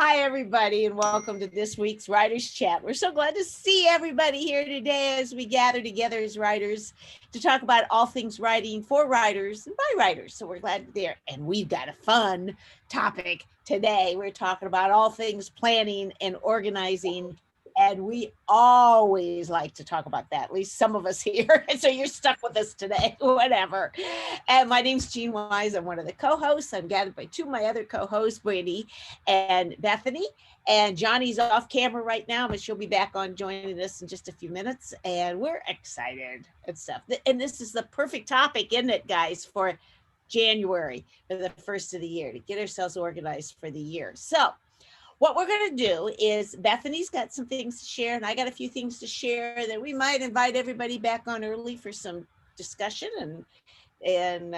Hi, everybody, and welcome to this week's Writers Chat. We're so glad to see everybody here today as we gather together as writers to talk about all things writing for writers and by writers. So we're glad you're there. And we've got a fun topic today. We're talking about all things planning and organizing. And we always like to talk about that, at least some of us here. So you're stuck with us today, whatever. And my name's Jean Wise. I'm one of the co-hosts. I'm gathered by two of my other co-hosts, Brandy and Bethany. And Johnny's off camera right now, but she'll be back on joining us in just a few minutes. And we're excited and stuff. And this is the perfect topic, isn't it, guys, for January, for the first of the year, to get ourselves organized for the year. So what we're going to do is Bethany's got some things to share and I got a few things to share that we might invite everybody back on early for some discussion and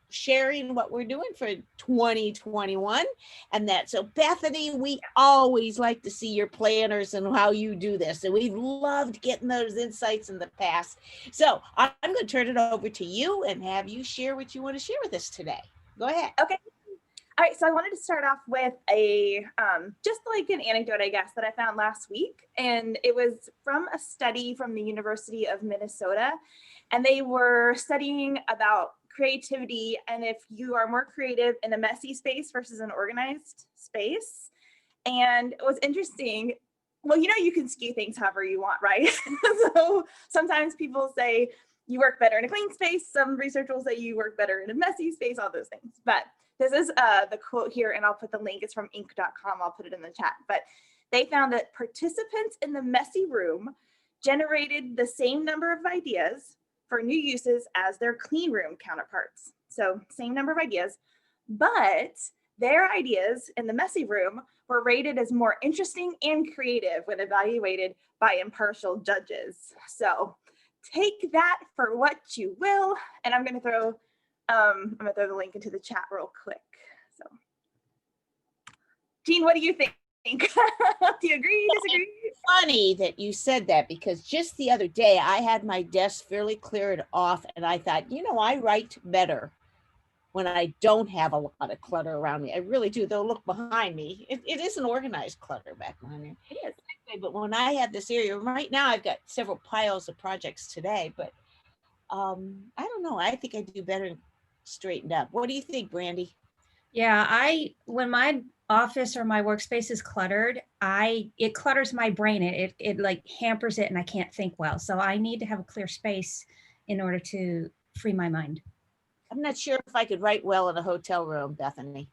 sharing what we're doing for 2021 and that. So Bethany, we always like to see your planners and how you do this. And we've loved getting those insights in the past. So I'm going to turn it over to you and have you share what you want to share with us today. Go ahead. Okay. All right, so I wanted to start off with a just like an anecdote, I guess, that I found last week. And it was from a study from the University of Minnesota. And they were studying about creativity and if you are more creative in a messy space versus an organized space. And it was interesting. Well, you know, you can skew things however you want, right? So sometimes people say you work better in a clean space. Some research will say you work better in a messy space, all those things. But this is the quote here, and I'll put the link. It's from inc.com. I'll put it in the chat. But they found that participants in the messy room generated the same number of ideas for new uses as their clean room counterparts. So same number of ideas, but their ideas in the messy room were rated as more interesting and creative when evaluated by impartial judges. So take that for what you will. And I'm going to throw the link into the chat real quick. So, Jean, what do you think? Do you agree, disagree? It's funny that you said that because just the other day I had my desk fairly cleared off and I thought, you know, I write better when I don't have a lot of clutter around me. I really do. They'll look behind me. It is an organized clutter back behind me. It is. But when I have this area, right now I've got several piles of projects today, but I don't know. I think I do better straightened up. What do you think, Brandy? Yeah, when my office or my workspace is cluttered, it clutters my brain. It like hampers it and I can't think well. So I need to have a clear space in order to free my mind. I'm not sure if I could write well in a hotel room, Bethany.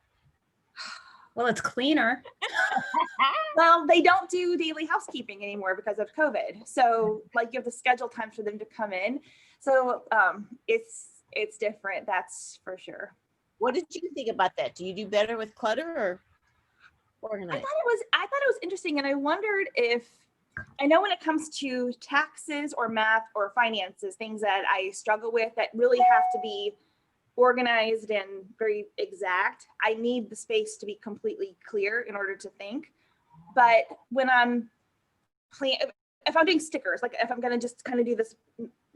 Well, it's cleaner. Well, they don't do daily housekeeping anymore because of COVID. So like you have to schedule time for them to come in. So it's different, that's for sure. What did you think about that? Do you do better with clutter or organized? I thought it was interesting, and I wondered if, I know when it comes to taxes or math or finances, things that I struggle with that really have to be organized and very exact, I need the space to be completely clear in order to think. But when if I'm doing stickers, like if I'm going to just kind of do this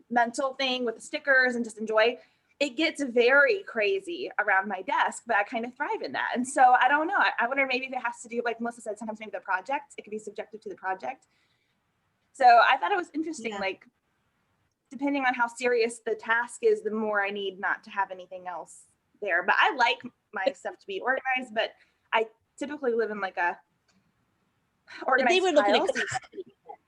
mental thing with the stickers and just enjoy, it gets very crazy around my desk, but I kind of thrive in that. And so I don't know. I wonder maybe if it has to do, like Melissa said, sometimes maybe the project, it could be subjective to the project. So I thought it was interesting, like depending on how serious the task is, the more I need not to have anything else there. But I like my stuff to be organized, but I typically live in like a organized they were looking style. at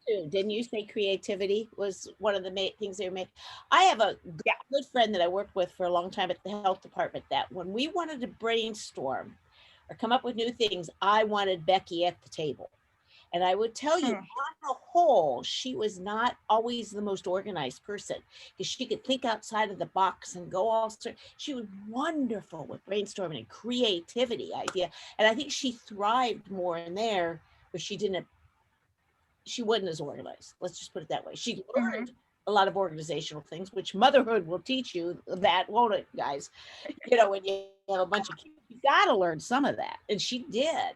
too. Didn't you say creativity was one of the things they were making? I have a good friend that I worked with for a long time at the health department that when we wanted to brainstorm or come up with new things, I wanted Becky at the table. And I would tell you, on the whole, she was not always the most organized person because she could think outside of the box and go all sorts. She was wonderful with brainstorming and creativity idea. And I think she thrived more in there, but she wasn't as organized. Let's just put it that way. She learned a lot of organizational things, which motherhood will teach you that, won't it, guys? You know, when you have a bunch of kids, you got to learn some of that. And she did.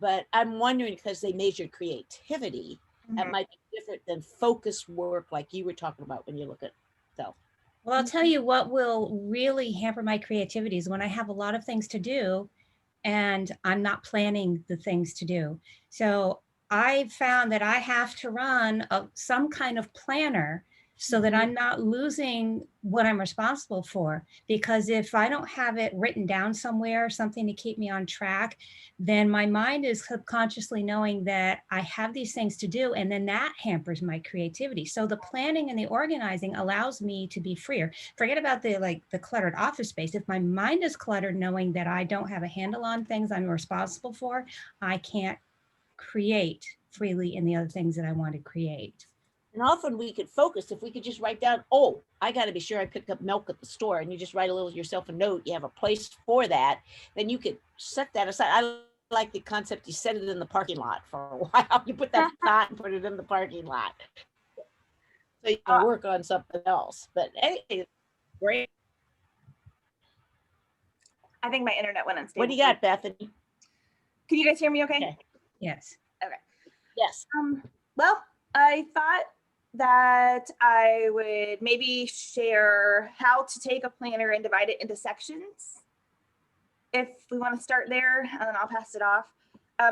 But I'm wondering, because they measured creativity, that might be different than focus work like you were talking about when you look at self. Well, I'll tell you what will really hamper my creativity is when I have a lot of things to do and I'm not planning the things to do. So I found that I have to run some kind of planner so that I'm not losing what I'm responsible for. Because if I don't have it written down somewhere, something to keep me on track, then my mind is subconsciously knowing that I have these things to do, and then that hampers my creativity. So the planning and the organizing allows me to be freer. Forget about the cluttered office space. If my mind is cluttered, knowing that I don't have a handle on things I'm responsible for, I can't create freely in the other things that I want to create. And often we could focus if we could just write down, oh, I got to be sure I picked up milk at the store, and you just write a little yourself a note. You have a place for that. Then you could set that aside. I like the concept. You set it in the parking lot for a while. You put that spot and put it in the parking lot. So you can work on something else. But anyway, great. I think my internet went unstable. What do you got, Bethany? Can you guys hear me okay? Okay. Yes. Okay. Yes. Well, I thought that I would maybe share how to take a planner and divide it into sections. If we want to start there, and then I'll pass it off.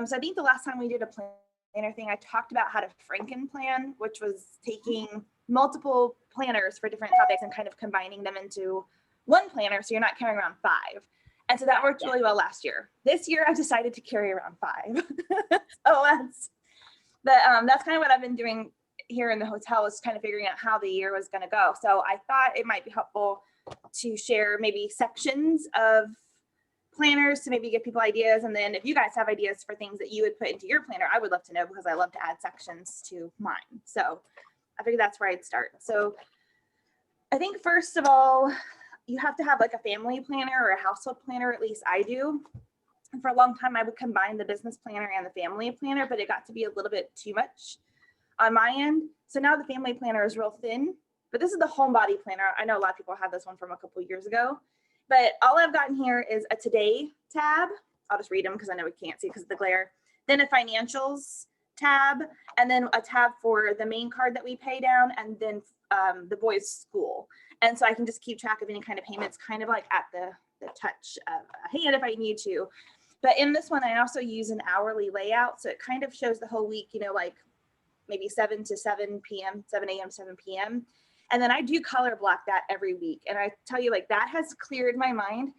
So I think the last time we did a planner thing, I talked about how to FrankenPlan, which was taking multiple planners for different topics and kind of combining them into one planner, so you're not carrying around 5. And so that worked really well last year. This year, I've decided to carry around 5. So that's kind of what I've been doing here in the hotel, is kind of figuring out how the year was going to go. So I thought it might be helpful to share maybe sections of planners to maybe give people ideas. And then if you guys have ideas for things that you would put into your planner, I would love to know, because I love to add sections to mine. So I figured that's where I'd start. So I think first of all, you have to have like a family planner or a household planner, at least I do. And for a long time, I would combine the business planner and the family planner, but it got to be a little bit too much on my end. So now the family planner is real thin, but this is the homebody planner. I know a lot of people had this one from a couple of years ago, but all I've gotten here is a today tab. I'll just read them because I know we can't see because of the glare. Then a financials tab, and then a tab for the main card that we pay down, and then the boys' school. And so I can just keep track of any kind of payments, kind of like at the touch of a hand if I need to. But in this one, I also use an hourly layout. So it kind of shows the whole week, you know, like maybe 7 to 7 p.m., 7 a.m., 7 p.m. And then I do color block that every week. And I tell you, like, that has cleared my mind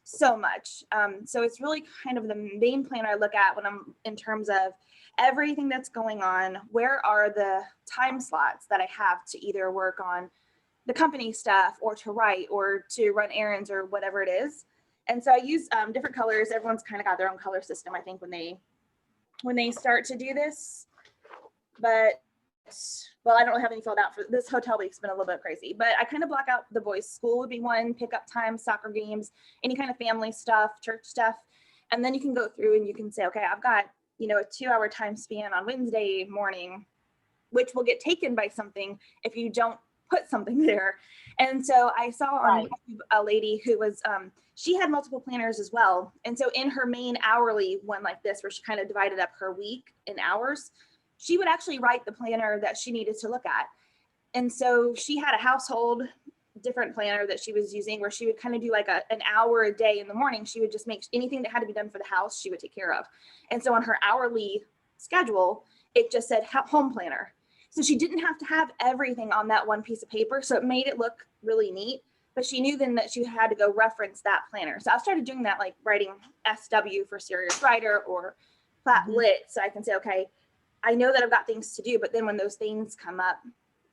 so much. So it's really kind of the main plan I look at when I'm in terms of everything that's going on. Where are the time slots that I have to either work on the company stuff or to write or to run errands or whatever it is. And so I use different colors. Everyone's kind of got their own color system, I think, when they start to do this. But, well, I don't really have any filled out for this hotel week's been a little bit crazy, but I kind of block out the boys' school would be one, pickup time, soccer games, any kind of family stuff, church stuff. And then you can go through and you can say, okay, I've got, you know, a 2-hour time span on Wednesday morning, which will get taken by something if you don't put something there. And so I saw on YouTube a lady who was, she had multiple planners as well. And so in her main hourly one like this, where she kind of divided up her week in hours, she would actually write the planner that she needed to look at. And so she had a household different planner that she was using, where she would kind of do like an hour a day in the morning. She would just make anything that had to be done for the house, she would take care of. And so on her hourly schedule, it just said home planner. So she didn't have to have everything on that one piece of paper. So it made it look really neat, but she knew then that she had to go reference that planner. So I started doing that, like writing SW for serious writer or flat lit. So I can say, okay, I know that I've got things to do, but then when those things come up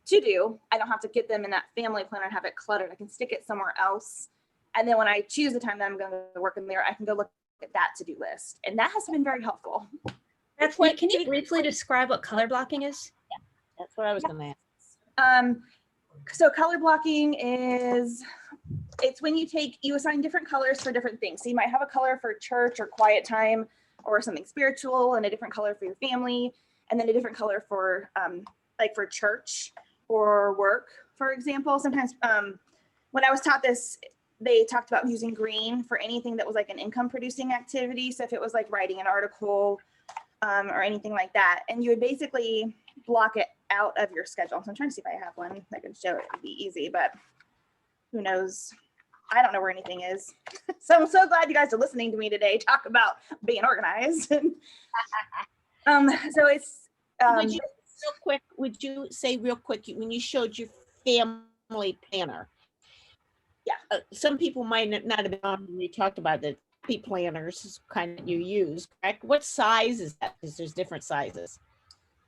to do, I don't have to get them in that family planner and have it cluttered. I can stick it somewhere else. And then when I choose the time that I'm going to work in there, I can go look at that to-do list. And that has been very helpful. Bethany, can you briefly describe what color blocking is? Yeah, that's what I was going to ask. So color blocking is, it's when you assign different colors for different things. So you might have a color for church or quiet time or something spiritual, and a different color for your family, and then a different color for like for church or work, for example. Sometimes when I was taught this, they talked about using green for anything that was like an income producing activity. So if it was like writing an article or anything like that, and you would basically block it out of your schedule. So I'm trying to see if I have one that can show it. It'd be easy, but who knows I don't know where anything is. So I'm so glad you guys are listening to me today talk about being organized. So it's would you say real quick, when you showed your family planner? Yeah. Some people might not have been on when we talked about the happy planners is kind of you use, correct? What size is that? Because there's different sizes.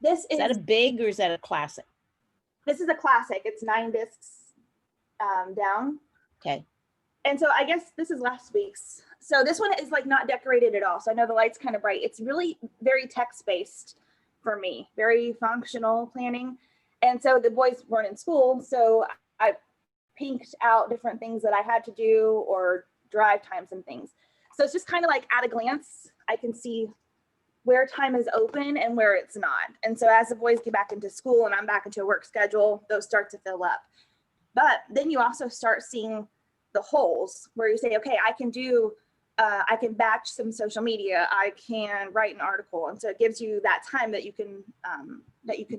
Is that a big or is that a classic? This is a classic. It's 9 discs down. Okay. And so I guess this is last week's. So this one is like not decorated at all. So I know the light's kind of bright. It's really very text-based for me, very functional planning. And so the boys weren't in school. So I pinked out different things that I had to do or drive times and things. So it's just kind of like at a glance, I can see where time is open and where it's not. And so as the boys get back into school and I'm back into a work schedule, those start to fill up. But then you also start seeing the holes where you say, okay, I can batch some social media, I can write an article. And so it gives you that time that you can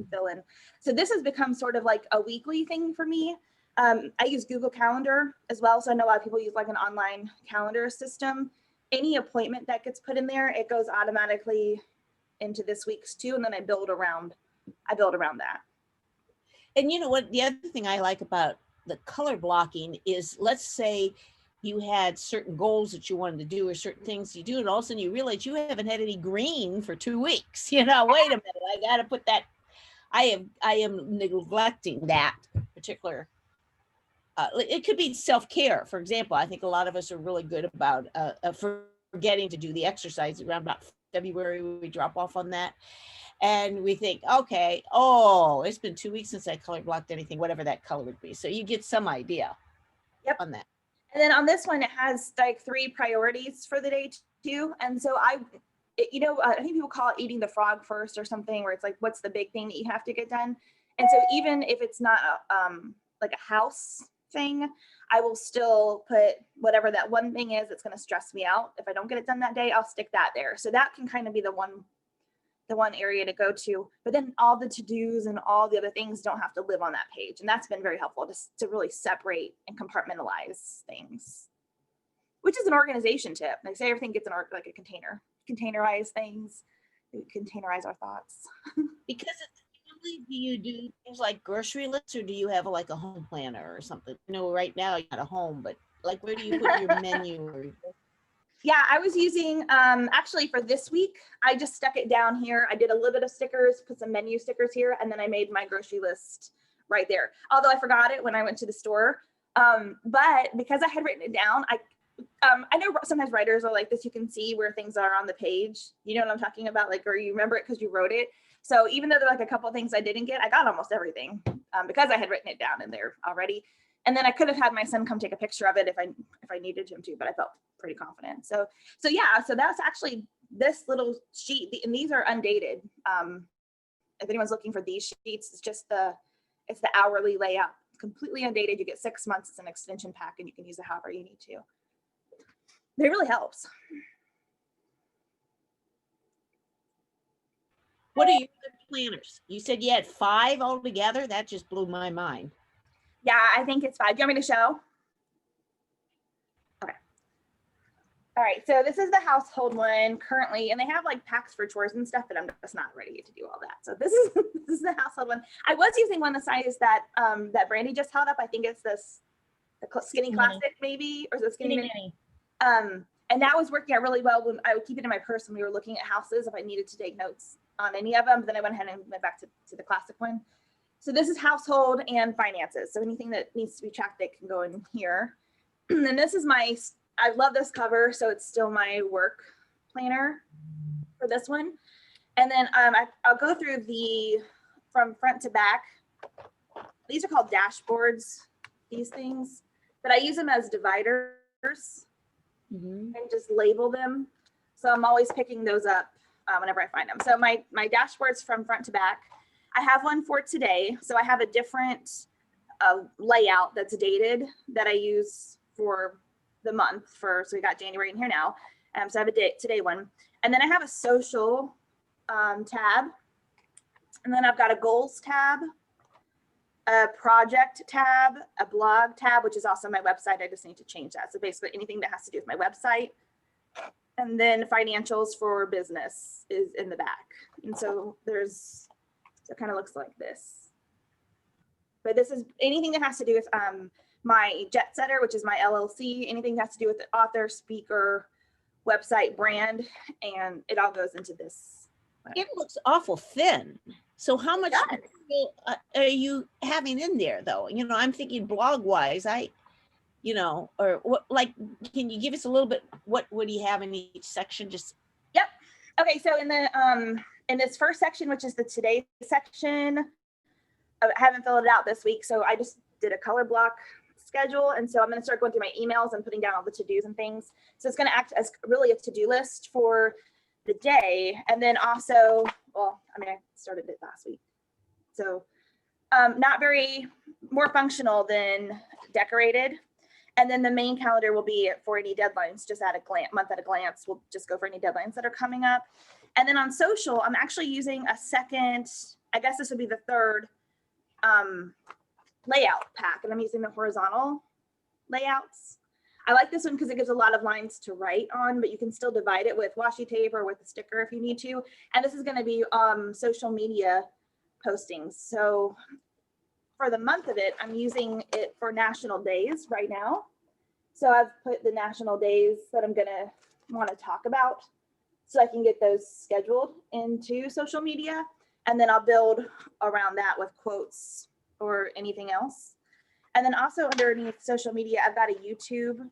fill in. So this has become sort of like a weekly thing for me. I use Google Calendar as well. So I know a lot of people use like an online calendar system. Any appointment that gets put in there, it goes automatically into this week's too. And then I build around that. And you know what, the other thing I like about the color blocking is, let's say you had certain goals that you wanted to do or certain things you do, and all of a sudden you realize you haven't had any green for 2 weeks. Wait a minute, I got to put that. I am neglecting that particular. It could be self-care. For example, I think a lot of us are really good about forgetting to do the exercise around about February. We drop off on that. And we think, okay, it's been 2 weeks since I color blocked anything, whatever that color would be. So you get some idea on that. And then on this one, it has like 3 priorities for the day too. And so I think people call it eating the frog first or something, where it's like, what's the big thing that you have to get done? And so even if it's not like a house thing, I will still put whatever that one thing is that's going to stress me out. If I don't get it done that day, I'll stick that there. So that can kind of be the one area to go to, but then all the to-dos and all the other things don't have to live on that page. And that's been very helpful to really separate and compartmentalize things, which is an organization tip. They say everything gets like a container, containerize things, containerize our thoughts. Because do you do things like grocery lists, or do you have like a home planner or something? Right now you're not a home, but like where do you put your menu? Yeah, I was using, actually for this week, I just stuck it down here. I did a little bit of stickers, put some menu stickers here, and then I made my grocery list right there. Although I forgot it when I went to the store. But because I had written it down, I know sometimes writers are like this, you can see where things are on the page. You know what I'm talking about? Like, or you remember it because you wrote it. So even though there are like a couple of things I didn't get, I got almost everything because I had written it down in there already. And then I could have had my son come take a picture of it if I needed him to, but I felt pretty confident. So yeah, so that's actually this little sheet, and these are undated. If anyone's looking for these sheets, it's the hourly layout, completely undated. You get 6 months. It's an extension pack, and you can use it however you need to. But it really helps. What are your planners? You said you had 5 altogether. That just blew my mind. Yeah, I think it's 5. Do you want me to show? Okay. All right, so this is the household one currently, and they have like packs for chores and stuff, but I'm just not ready to do all that. So this is the household one. I was using one the size that that Brandy just held up. I think it's the Skinny Classic maybe, or the Skinny Mini. And that was working out really well when I would keep it in my purse when we were looking at houses if I needed to take notes on any of them. But then I went ahead and went back to the classic one. So this is household and finances. So anything that needs to be tracked, they can go in here. And then this is I love this cover. So it's still my work planner for this one. And then I'll go through from front to back. These are called dashboards, these things, but I use them as dividers. And just label them. So I'm always picking those up whenever I find them. So my dashboards from front to back. I have one for today. So I have a different layout that's dated that I use for the month so we got January in here now. So I have a today one. And then I have a social tab. And then I've got a goals tab. a project tab, a blog tab, which is also my website. I just need to change that. So basically anything that has to do with my website. And then financials for business is in the back. And so it kind of looks like this. But this is anything that has to do with my Jet Setter, which is my LLC, anything that has to do with the author, speaker, website, brand, and it all goes into this. It looks awful thin. So how much are you having in there though? You know, I'm thinking blog wise, or what, like, can you give us a little bit, what do you have in each section? Just. Yep. Okay. So in this first section, which is the today section, I haven't filled it out this week. So I just did a color block schedule. And so I'm going to start going through my emails and putting down all the to-dos and things. So it's going to act as really a to-do list for the day. And then also, well, I mean, I started it last week. So not very more functional than decorated. And then the main calendar will be for any deadlines, just at a glance, month at a glance. We'll just go for any deadlines that are coming up. And then on social, I'm actually using a second, I guess this would be the third layout pack. And I'm using the horizontal layouts. I like this one because it gives a lot of lines to write on, but you can still divide it with washi tape or with a sticker if you need to. And this is going to be social media postings. So for the month of it, I'm using it for national days right now. So I've put the national days that I'm gonna want to talk about so I can get those scheduled into social media. And then I'll build around that with quotes or anything else. And then also underneath social media, I've got a YouTube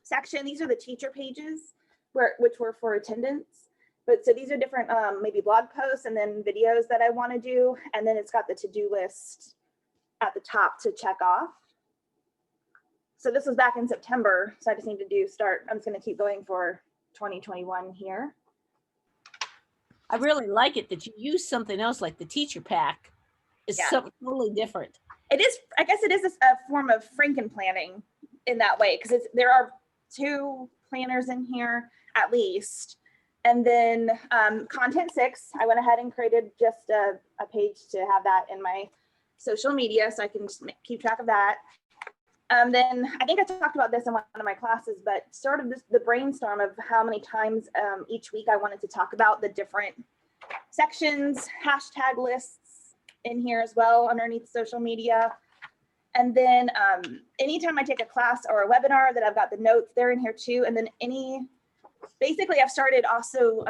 section. These are the teacher pages which were for attendance. But so these are different, maybe blog posts and then videos that I want to do. And then it's got the to-do list at the top to check off. So this was back in September. So I just need to I'm just going to keep going for 2021 here. I really like it that you use something else like the teacher pack. It's something totally different. It is, I guess it is a form of FrankenPlanning in that way, because there are 2 planners in here at least. And then content 6, I went ahead and created just a page to have that in my social media so I can just keep track of that. Then I think I talked about this in one of my classes, but sort of the brainstorm of how many times each week I wanted to talk about the different sections, hashtag lists in here as well underneath social media. And then anytime I take a class or a webinar that I've got the notes, they're in here too. And then basically I've started also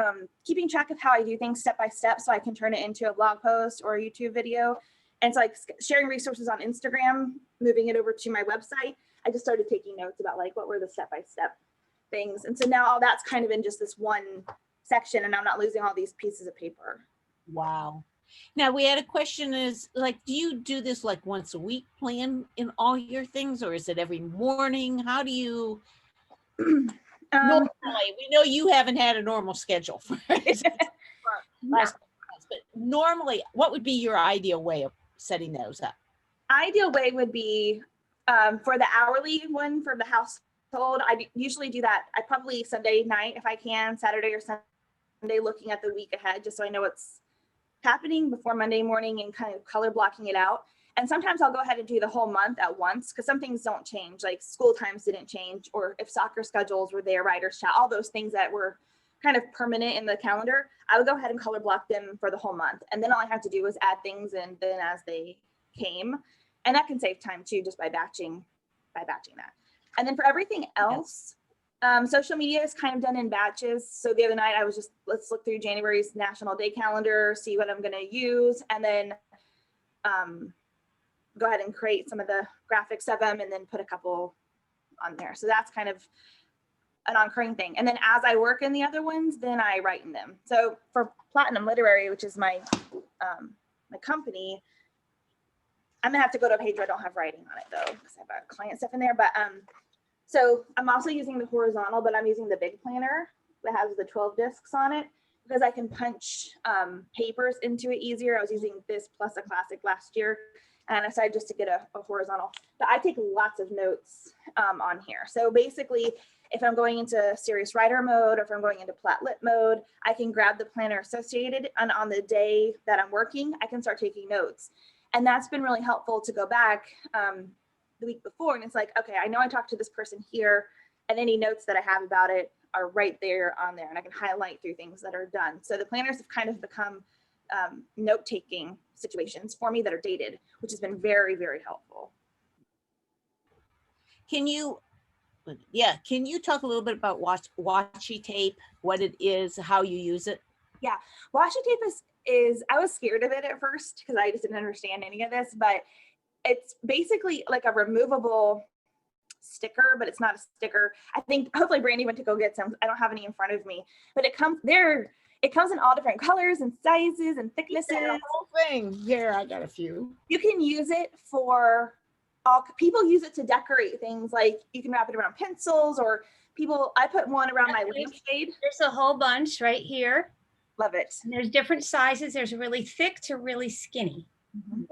keeping track of how I do things step by step so I can turn it into a blog post or a YouTube video. And so like sharing resources on Instagram, moving it over to my website, I just started taking notes about like what were the step-by-step things. And so now all that's kind of in just this one section and I'm not losing all these pieces of paper. Wow. Now we had a question is like, do you do this like once a week plan in all your things or is it every morning? How do you, normally, we know you haven't had a normal schedule for last month, but normally what would be your ideal way of setting those up? Ideal way would be for the hourly one for the household. I usually do that. I probably Sunday night if I can, Saturday or Sunday, looking at the week ahead, just so I know what's happening before Monday morning and kind of color blocking it out. And sometimes I'll go ahead and do the whole month at once because some things don't change, like school times didn't change, or if soccer schedules were there, writer's chat, all those things that were kind of permanent in the calendar, I would go ahead and color block them for the whole month. And then all I have to do is add things in then as they came. And that can save time too, just by batching that. And then for everything else, social media is kind of done in batches. So the other night I was just, let's look through January's National Day calendar, see what I'm going to use, and then go ahead and create some of the graphics of them and then put a couple on there. So that's kind of an occurring thing. And then as I work in the other ones, then I write in them. So for Platinum Literary, which is my my company, I'm gonna have to go to a page where I don't have writing on it though, because I've got client stuff in there. But so I'm also using the horizontal, but I'm using the big planner that has the 12 discs on it because I can punch papers into it easier. I was using this plus a classic last year, and I decided just to get a horizontal. But I take lots of notes on here. So basically, if I'm going into serious writer mode, or if I'm going into Platlit mode, I can grab the planner associated, and on the day that I'm working, I can start taking notes. And that's been really helpful to go back the week before. And it's like, okay, I know I talked to this person here, and any notes that I have about it are right there on there. And I can highlight through things that are done. So the planners have kind of become note-taking situations for me that are dated, which has been very, very helpful. Can you talk a little bit about washi tape, what it is, how you use it? Yeah, washi tape is I was scared of it at first because I just didn't understand any of this, but it's basically like a removable sticker, but it's not a sticker. I think hopefully Brandy went to go get some. I don't have any in front of me, but it comes in all different colors and sizes and thicknesses. The whole thing. Here, I got a few. You can use it for all people use it to decorate things, like you can wrap it around pencils, or I put one around my lampshade. There's a whole bunch right here. Love it. And there's different sizes. There's really thick to really skinny. Mm-hmm.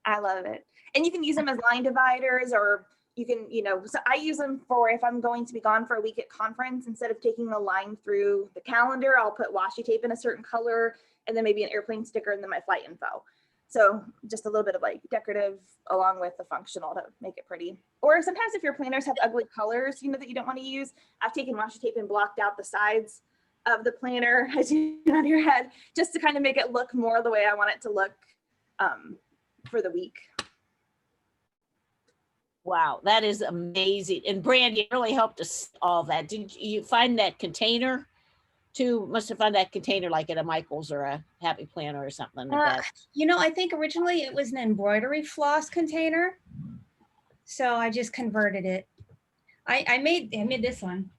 I love it. And you can use them as line dividers, or you can, so I use them for if I'm going to be gone for a week at conference, instead of taking a line through the calendar, I'll put washi tape in a certain color and then maybe an airplane sticker and then my flight info. So just a little bit of like decorative along with the functional to make it pretty. Or sometimes if your planners have ugly colors, that you don't want to use, I've taken washi tape and blocked out the sides of the planner as you on your head, just to kind of make it look more the way I want it to look for the week. Wow, that is amazing. And Brandy, it really helped us all that. Did you find that container too? Must have found that container like at a Michael's or a Happy Planner or something like that. I think originally it was an embroidery floss container. So I just converted it. I made this one.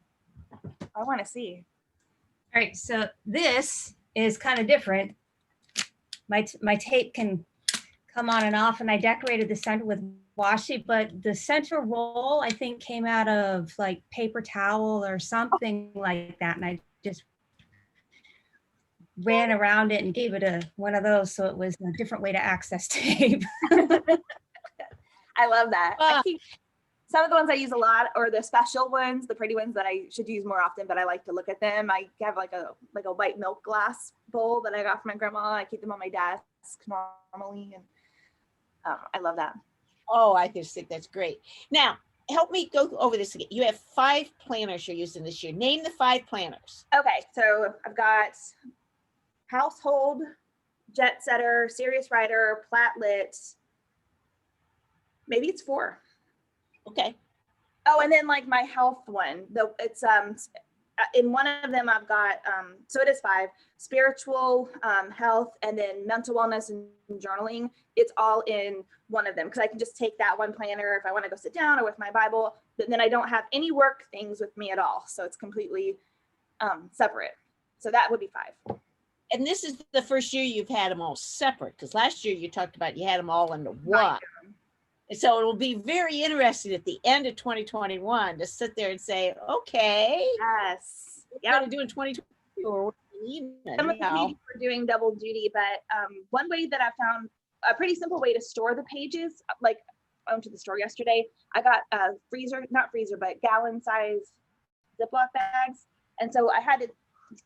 I want to see. All right, so this is kind of different. My tape can come on and off, and I decorated the center with washi, but the center roll I think came out of like paper towel or something like that, and I just ran around it and gave it one of those, so it was a different way to access tape. I love that. Some of the ones I use a lot, or the special ones, the pretty ones that I should use more often, but I like to look at them. I have like a white milk glass bowl that I got from my grandma. I keep them on my desk normally, and I love that. Oh, I just think that's great. Now, help me go over this again. You have 5 planners you're using this year. Name the 5 planners. Okay, so I've got Household, Jet Setter, Serious Writer, Platlit. Maybe it's 4. Okay. Oh, and then like my health one, it's in one of them I've got so it is 5: spiritual, health, and then mental wellness and journaling. It's all in one of them, because I can just take that one planner if I want to go sit down or with my Bible, but then I don't have any work things with me at all, so it's completely separate. So that would be 5. And this is the first year you've had them all separate, because last year you talked about you had them all into one. So it will be very interesting at the end of 2021 to sit there and say, okay, yes, what are we do in 2022, or some of the pages are doing double duty, but one way that I found a pretty simple way to store the pages, like I went to the store yesterday, I got not freezer, but gallon size Ziploc bags. And so I had to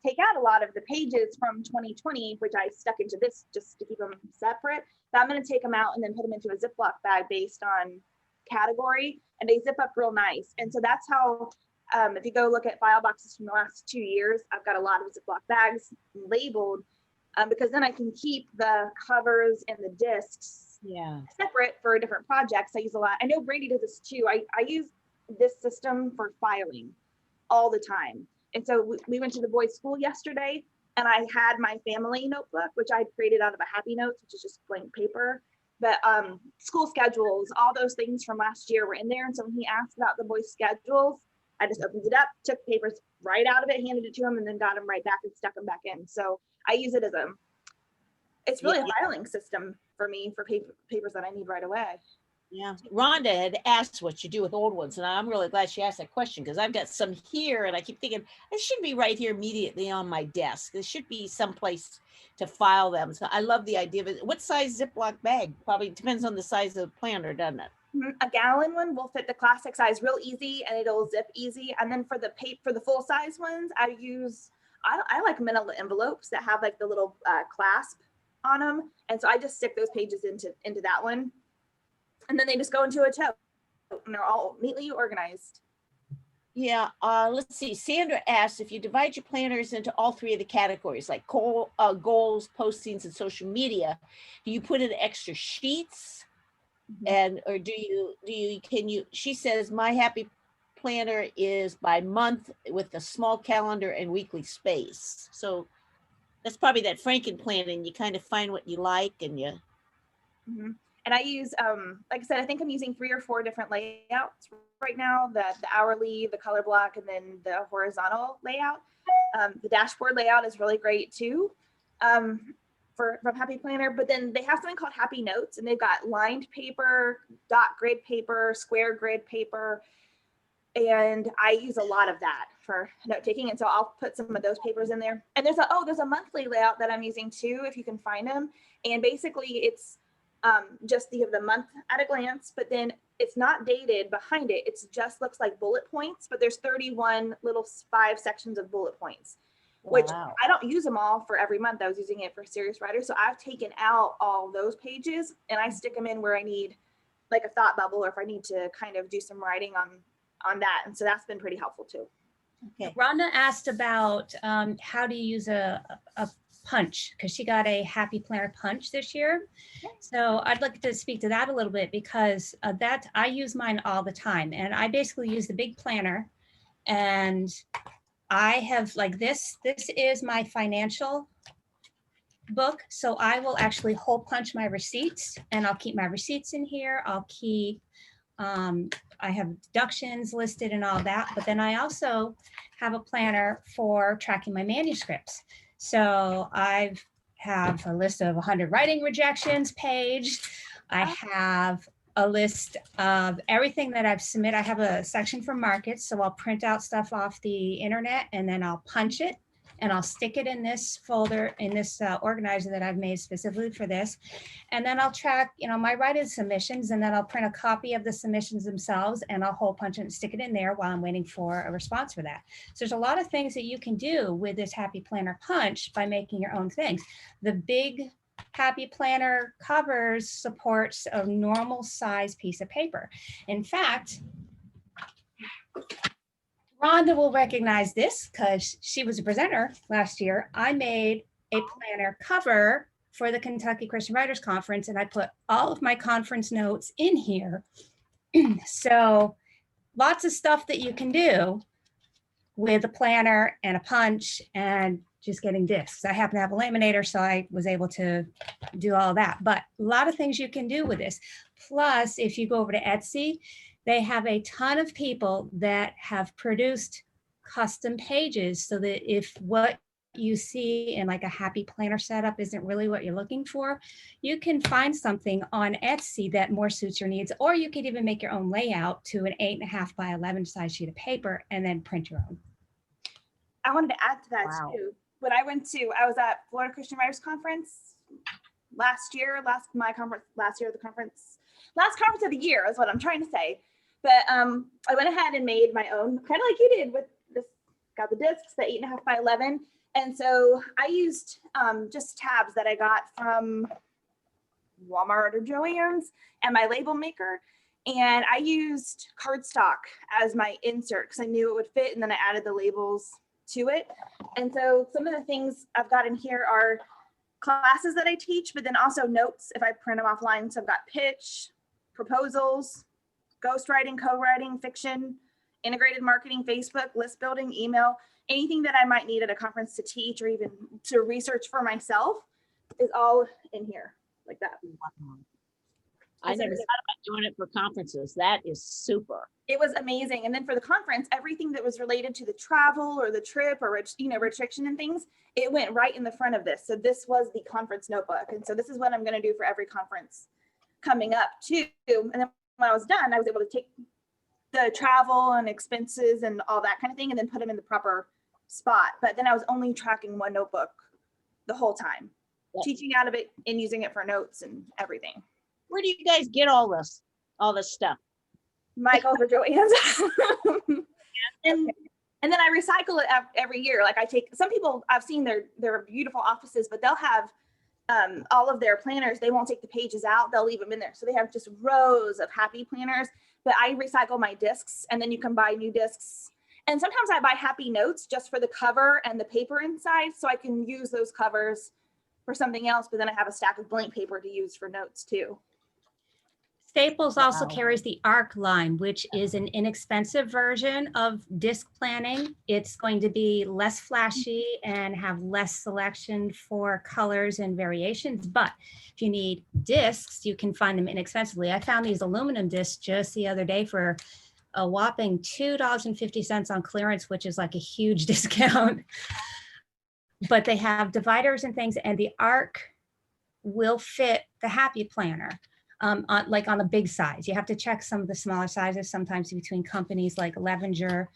take out a lot of the pages from 2020, which I stuck into this just to keep them separate. But I'm going to take them out and then put them into a Ziploc bag based on category, and they zip up real nice. And so that's how, if you go look at file boxes from the last 2 years, I've got a lot of Ziploc bags labeled, because then I can keep the covers and the discs separate for different projects. I use a lot. I know Brandy does this too. I use this system for filing all the time. And so we went to the boys' school yesterday, and I had my family notebook, which I created out of a Happy Notes, which is just blank paper. But school schedules, all those things from last year were in there. And so when he asked about the boys' schedules, I just opened it up, took papers right out of it, handed it to him, and then got them right back and stuck them back in. So I use it as it's really a filing system for me for papers that I need right away. Yeah, Rhonda had asked what you do with old ones, and I'm really glad she asked that question, because I've got some here, and I keep thinking it should be right here immediately on my desk. There should be some place to file them. So I love the idea of it. What size Ziploc bag? Probably depends on the size of the planner, doesn't it? A gallon one will fit the classic size real easy, and it'll zip easy. And then for the full size ones, I like manila envelopes that have like the little clasp on them. And so I just stick those pages into that one. And then they just go into a tote and they're all neatly organized. Yeah, let's see. Sandra asks if you divide your planners into all three of the categories, like goals, postings, and social media, do you put in extra sheets? And or she says my happy planner is by month with a small calendar and weekly space. So that's probably that FrankenPlanner. You kind of find what you like and you. And I use, like I said, I think I'm using 3 or 4 different layouts right now, the hourly, the color block, and then the horizontal layout. The dashboard layout is really great too from Happy Planner, but then they have something called Happy Notes, and they've got lined paper, dot grid paper, square grid paper, and I use a lot of that for note taking. And so I'll put some of those papers in there. And there's a monthly layout that I'm using too, if you can find them. And basically it's just the month at a glance, but then it's not dated behind it. It just looks like bullet points, but there's 31 little 5 sections of bullet points, which I don't use them all for every month. I was using it for serious writers. So I've taken out all those pages and I stick them in where I need like a thought bubble, or if I need to kind of do some writing on that. And so that's been pretty helpful too. Okay. Rhonda asked about how to use a punch, because she got a Happy Planner punch this year. So I'd like to speak to that a little bit, because that I use mine all the time, and I basically use the big planner, and I have like this is my financial book. So I will actually hole punch my receipts, and I'll keep my receipts in here. I'll keep I have deductions listed and all that, but then I also have a planner for tracking my manuscripts. So I have a list of 100 writing rejections page. I have a list of everything that I've submitted. I have a section for markets, so I'll print out stuff off the internet and then I'll punch it and I'll stick it in this folder, in this organizer that I've made specifically for this. And then I'll track, my writing submissions, and then I'll print a copy of the submissions themselves and I'll hole punch it and stick it in there while I'm waiting for a response for that. So there's a lot of things that you can do with this Happy Planner punch by making your own things. The big Happy Planner covers supports a normal size piece of paper. In fact, Rhonda will recognize this because she was a presenter last year. I made a planner cover for the Kentucky Christian Writers Conference, and I put all of my conference notes in here. So lots of stuff that you can do with a planner and a punch and just getting discs. I happen to have a laminator, so I was able to do all that. But a lot of things you can do with this. Plus, if you go over to Etsy, they have a ton of people that have produced custom pages, so that if what you see in like a Happy Planner setup isn't really what you're looking for, you can find something on Etsy that more suits your needs, or you could even make your own layout to an 8.5 by 11 size sheet of paper and then print your own. I wanted to add to that too. When I was at Florida Christian Writers Conference last conference of the year is what I'm trying to say. But I went ahead and made my own, kind of like you did with this, got the discs, the 8.5 by 11. And so I used just tabs that I got from Walmart or Joann's and my label maker. And I used cardstock as my insert because I knew it would fit. And then I added the labels to it. And so some of the things I've got in here are classes that I teach, but then also notes if I print them offline. So I've got pitch, proposals, ghostwriting, co-writing, fiction, integrated marketing, Facebook, list building, email, anything that I might need at a conference to teach or even to research for myself is all in here like that. I never thought about doing it for conferences. That is super. It was amazing. And then for the conference, everything that was related to the travel or the trip or restriction and things, it went right in the front of this. So this was the conference notebook. And so this is what I'm going to do for every conference coming up too. And then when I was done, I was able to take the travel and expenses and all that kind of thing and then put them in the proper spot. But then I was only tracking one notebook the whole time, teaching out of it and using it for notes and everything. Where do you guys get all this stuff? Michael's or Joann's. and then I recycle it every year. Like I take some people, I've seen their beautiful offices, but they'll have all of their planners, they won't take the pages out, they'll leave them in there. So they have just rows of happy planners, but I recycle my discs, and then you can buy new discs. And sometimes I buy happy notes just for the cover and the paper inside, so I can use those covers for something else, but then I have a stack of blank paper to use for notes too. Staples also Wow. carries the ARC line, which is an inexpensive version of disc planning. It's going to be less flashy and have less selection for colors and variations. But if you need discs, you can find them inexpensively. I found these aluminum discs just the other day for a whopping $2.50 on clearance, which is like a huge discount. But they have dividers and things, and the ARC will fit the Happy Planner. Like on the big size. You have to check some of the smaller sizes sometimes between companies like Levenger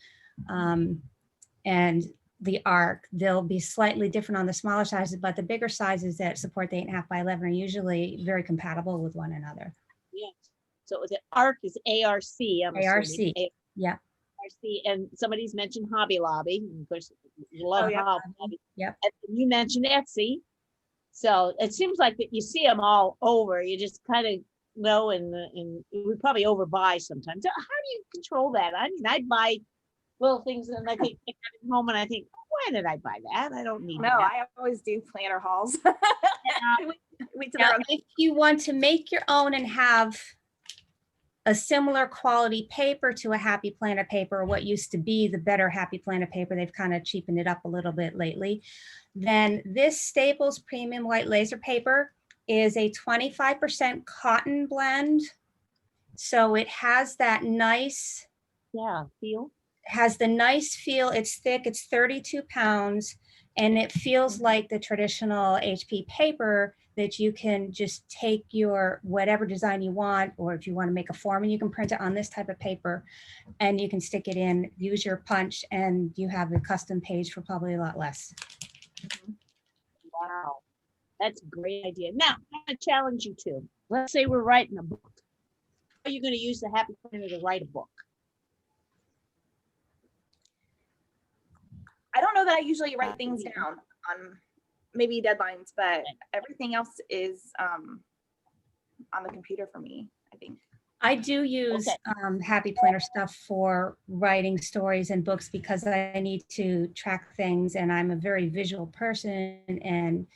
and the ARC. They'll be slightly different on the smaller sizes, but the bigger sizes that support the 8.5 by 11 are usually very compatible with one another. Yes. So the ARC is A-R-C. I'm assuming. ARC, yeah. ARC, and somebody's mentioned Hobby Lobby. Of course, love yeah. Hobby Lobby. Yep. And you mentioned Etsy. So it seems like that you see them all over. You just kind of know, and we probably overbuy sometimes. So how do you control that? I mean, I'd buy little things and I think I come home and I think, why did I buy that? I don't need No, that. I always do planner hauls. Wait till Now, they're on. if you want to make your own and have a similar quality paper to a Happy Planner paper, what used to be the better Happy Planner paper, they've kind of cheapened it up a little bit lately, then this Staples Premium White Laser paper is a 25% cotton blend. So it has that nice, Feel. has the nice feel. It's thick, it's 32 pounds, and it feels like the traditional HP paper that you can just take your whatever design you want, or if you want to make a form, and you can print it on this type of paper and you can stick it in, use your punch, and you have a custom page for probably a lot less. Wow. That's a great idea. Now, I'm going to challenge you too. Let's say we're writing a book. How are you going to use the Happy Planner to write a book? I don't know that I usually write things down on maybe deadlines, but everything else is on the computer for me, I think. I do use Happy Planner stuff for writing stories and books because I need to track things, and I'm a very visual person, and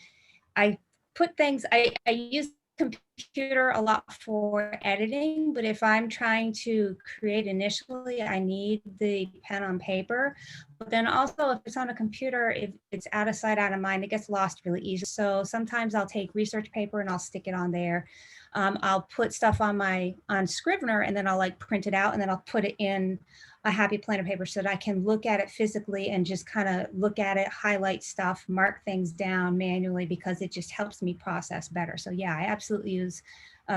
I put things, I use computer a lot for editing, but if I'm trying to create initially, I need the pen on paper. But then also if it's on a computer, if it's out of sight, out of mind, it gets lost really easily. So sometimes I'll take research paper and I'll stick it on there. I'll put stuff on Scrivener, and then I'll like print it out, and then I'll put it in a Happy Planner paper so that I can look at it physically and just kind of look at it, highlight stuff, mark things down manually, because it just helps me process better. So yeah, I absolutely use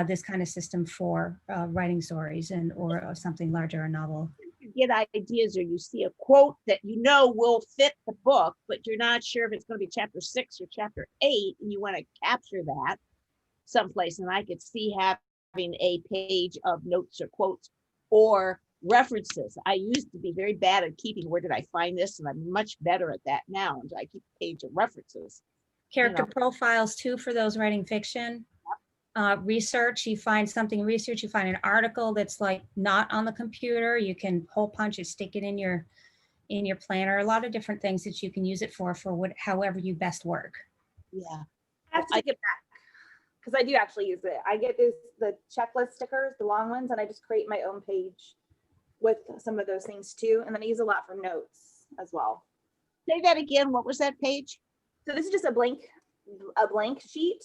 this kind of system for writing stories or something larger, a novel. You get ideas, or you see a quote that you know will fit the book, but you're not sure if it's going to be chapter 6 or chapter 8, and you want to capture that someplace. And I could see having a page of notes or quotes or references. I used to be very bad at keeping, where did I find this? And I'm much better at that now. And I keep a page of references. Character profiles too for those writing fiction. Research, you find something in research, you find an article that's like not on the computer, you can hole punch it, stick it in your planner. A lot of different things that you can use it for however you best work. Yeah. I have to take it back because I do actually use it. I get the checklist stickers, the long ones, and I just create my own page with some of those things too. And then I use a lot for notes as well. Say that again. What was that page? So this is just a blank sheet.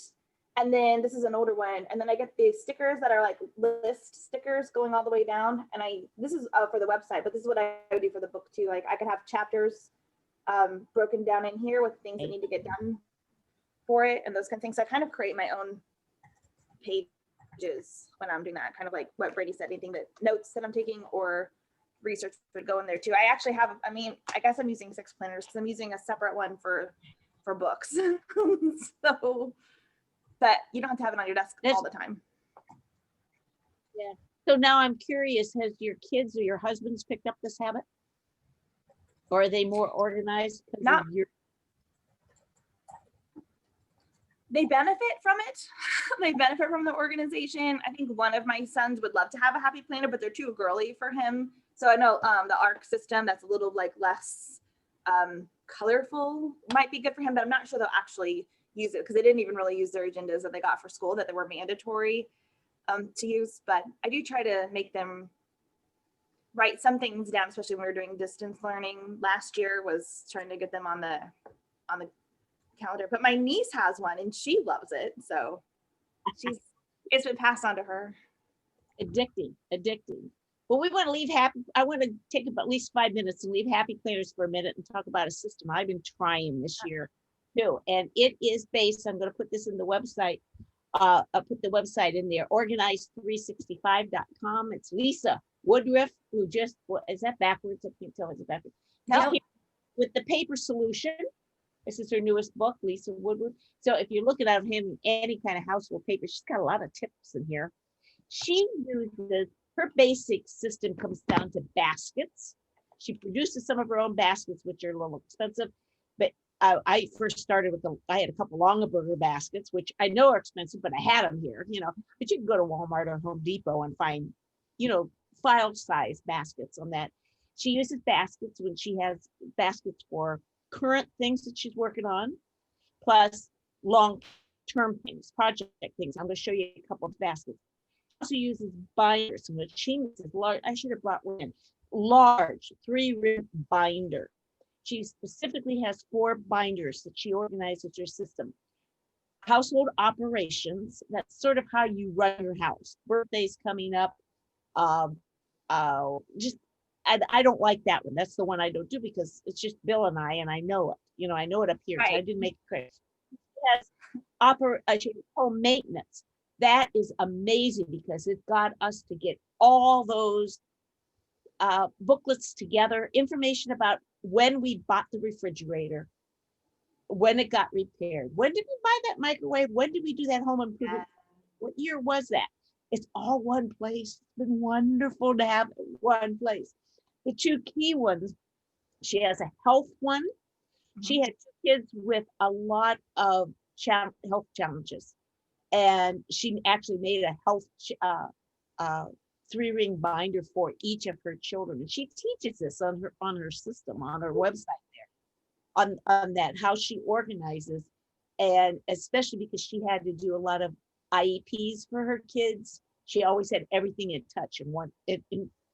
And then this is an older one. And then I get these stickers that are like list stickers going all the way down. And this is for the website, but this is what I do for the book too. Like I could have chapters broken down in here with things that need to get done for it and those kind of things. So I kind of create my own pages when I'm doing that, kind of like what Brady said, anything that notes that I'm taking or research would go in there too. I actually have, I guess I'm using 6 planners because I'm using a separate one for books. So, but you don't have to have it on your desk all the time. Yeah. So now I'm curious, has your kids or your husbands picked up this habit? Or are they more organized? Not they benefit from it. They benefit from the organization. I think one of my sons would love to have a happy planner, but they're too girly for him. So I know the ARC system that's a little like less colorful might be good for him, but I'm not sure they'll actually use it because they didn't even really use their agendas that they got for school that they were mandatory to use. But I do try to make them write some things down, especially when we were doing distance learning last year, was trying to get them on the calendar. But my niece has one and she loves it. So it's been passed on to her. Addicting. Well, we want to leave happy. I want to take at least 5 minutes and leave happy planners for a minute and talk about a system I've been trying this year too. And it is based, I'm going to put this in the website. I'll put the website in there, organized365.com. It's Lisa Woodruff, who just, is that backwards? I can't tell if it's backwards. No. With the paper solution. This is her newest book, Lisa Woodruff. So if you're looking at him any kind of household paper, she's got a lot of tips in here. She uses, her basic system comes down to baskets. She produces some of her own baskets, which are a little expensive. But I first started with, I had a couple Longaberger baskets, which I know are expensive, but I had them here, but you can go to Walmart or Home Depot and find, file size baskets on that. She uses baskets when she has baskets for current things that she's working on, plus long-term things, project things. I'm going to show you a couple of baskets. She also uses binders, which she uses large. I should have brought one in. Large 3-ring binder. She specifically has 4 binders that she organizes her system. Household operations, that's sort of how you run your house. Birthdays coming up. I don't like that one. That's the one I don't do because it's just Bill and I know it. I know it up here. Right. So I didn't make it clear. Yes, home maintenance. That is amazing because it got us to get all those booklets together, information about when we bought the refrigerator, when it got repaired, when did we buy that microwave, when did we do that home improvement, what year was that? It's all one place. It's been wonderful to have one place. The 2 key ones, she has a health one. She had 2 kids with a lot of health challenges. And she actually made a health 3-ring binder for each of her children. And she teaches this on her system, on her website there, on that, how she organizes. And especially because she had to do a lot of IEPs for her kids. She always had everything in touch in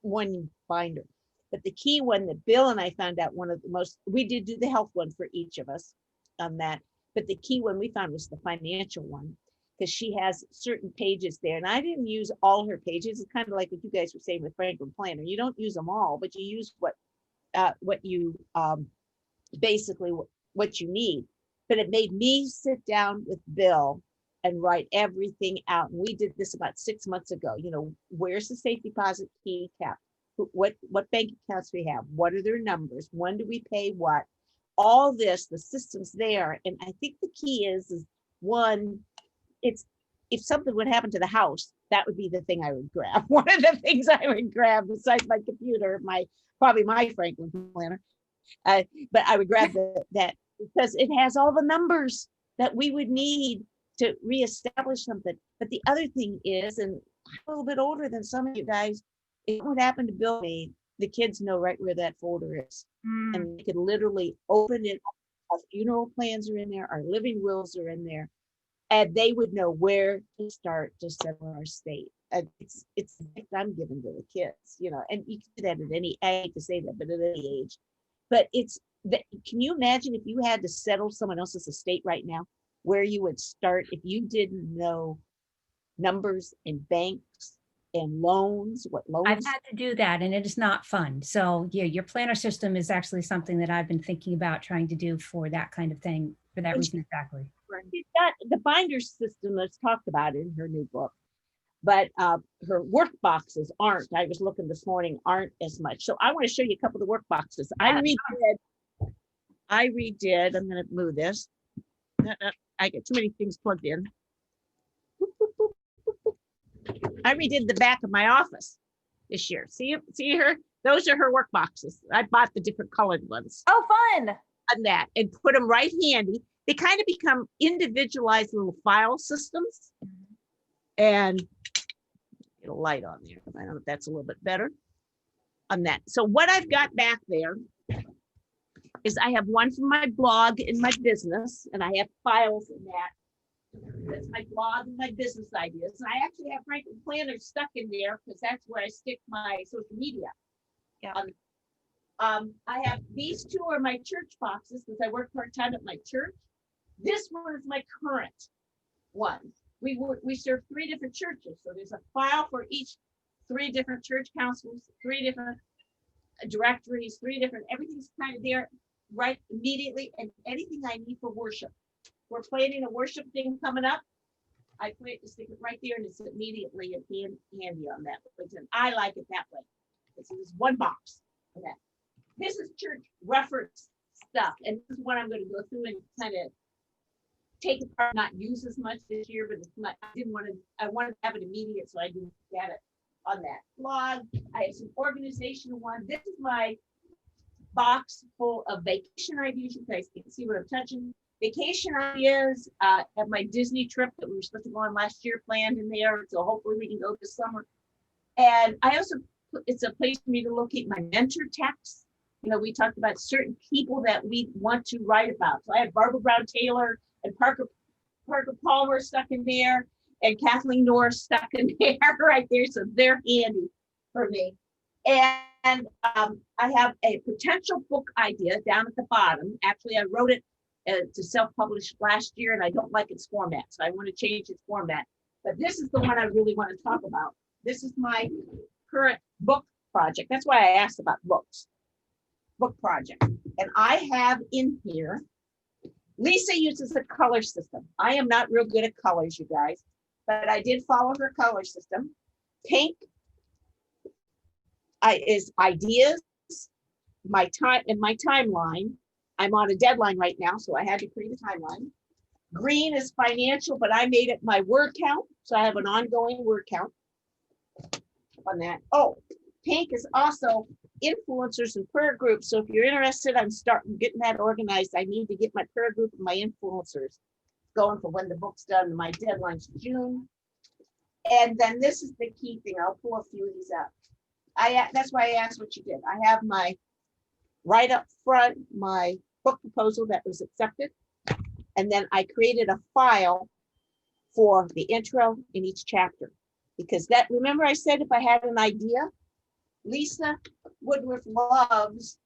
one binder. But the key one that Bill and I found out, one of the most, we did do the health one for each of us on that. But the key one we found was the financial one, because she has certain pages there. And I didn't use all her pages. It's kind of like what you guys were saying with FrankenPlanner. You don't use them all, but you use what you basically what you need. But it made me sit down with Bill and write everything out. And we did this about 6 months ago. Where's the safe deposit key cap? What bank accounts we have? What are their numbers? When do we pay what? All this, the system's there. And I think the key is one, it's if something would happen to the house, that would be the thing I would grab. One of the things I would grab besides my computer, probably my FrankenPlanner. But I would grab that because it has all the numbers that we would need to reestablish something. But the other thing is, and I'm a little bit older than some of you guys, if what happened to Bill, the kids know right where that folder is. And they could literally open it up. Our funeral plans are in there, our living wills are in there, and they would know where to start to settle our estate. It's the gift I'm giving to the kids, and you can do that at any, I hate to say that, but at any age. But can you imagine if you had to settle someone else's estate right now, where you would start if you didn't know numbers and banks and loans, what loans? I've had to do that and it is not fun. So yeah, your planner system is actually something that I've been thinking about trying to do for that kind of thing, for that reason exactly. She's got the binder system that's talked about in her new book, but her work boxes aren't, I was looking this morning, aren't as much. So I want to show you a couple of the work boxes. I redid, I'm going to move this. I get too many things plugged in. I redid the back of my office this year. See her? Those are her work boxes. I bought the different colored ones. Oh, fun. On that and put them right handy. they kind of become individualized little file systems. And get a light on there. I don't know if that's a little bit better on that. So what I've got back there is I have one from my blog and my business, and I have files in that. That's my blog and my business ideas. And I actually have FrankenPlanner stuck in there because that's where I stick my social media. Yeah. I have these two are my church boxes because I work part-time at my church. This one is my current one. We serve 3 different churches. So there's a file for each 3 different church councils, 3 different directories, 3 different, everything's kind of there right immediately, and anything I need for worship. We're planning a worship thing coming up. I plan to stick it right there, and it's immediately handy on that. And I like it that way. It's one box for that. This is church reference stuff, and this is what I'm going to go through and kind of take apart, not use as much this year, but it's not, I wanted to have it immediate, so I didn't get it on that blog. I have some organizational ones. This is my box full of vacation ideas. You guys can see what I'm touching. Vacation ideas at my Disney trip that we were supposed to go on last year planned in there. So hopefully we can go this summer. And I also, it's a place for me to locate my mentor texts. You know, we talked about certain people that we want to write about. So I have Barbara Brown Taylor and Parker Palmer stuck in there, and Kathleen Norris stuck in there right there. So they're handy for me. And I have a potential book idea down at the bottom. Actually, I wrote it to self-publish last year, and I don't like its format, so I want to change its format. But this is the one I really want to talk about. This is my current book project. That's why I asked about books. Book project. And I have in here, Lisa uses a color system. I am not real good at colors, you guys, but I did follow her color system. Pink is ideas, my time and my timeline. I'm on a deadline right now, so I had to create a timeline. Green is financial, but I made it my word count, so I have an ongoing word count on that. Oh, pink is also influencers and prayer groups. So if you're interested, I'm starting getting that organized. I need to get my prayer group and my influencers going for when the book's done. My deadline's June. And then this is the key thing. I'll pull a few of these up. That's why I asked what you did. I have my right up front, my book proposal that was accepted. And then I created a file for the intro in each chapter. Because that, remember I said if I had an idea, Lisa Woodruff loves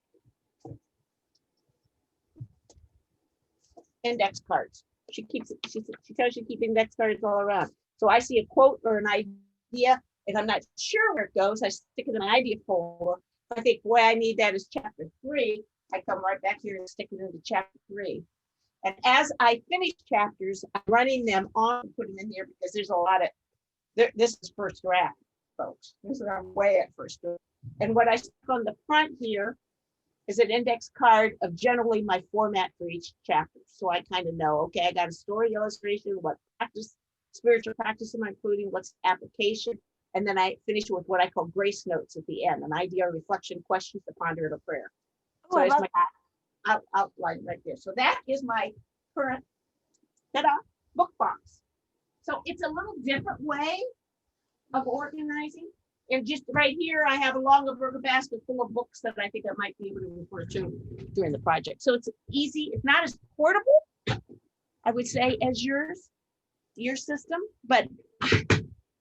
index cards. She tells you to keep index cards all around. So I see a quote or an idea, and I'm not sure where it goes. I stick it in my idea folder. I think, boy, I need that as chapter 3. I come right back here and stick it into chapter 3. And as I finish chapters, I'm running them on, putting them in here because there's a lot of, this is first draft, folks. This is I'm way at first draft. And what I stick on the front here is an index card of generally my format for each chapter. So I kind of know, okay, I got a story illustration, what practice, spiritual practice am I including, what's application, and then I finish with what I call grace notes at the end, an idea, reflection, questions to ponder, and a prayer. Oh, So I that's love my outline right there. So that is my current book box. So it's a little different way of organizing. And just right here, I have a Longaberger basket full of books that I think I might be able to refer to during the project. So it's easy. It's not as portable, I would say, as your system, but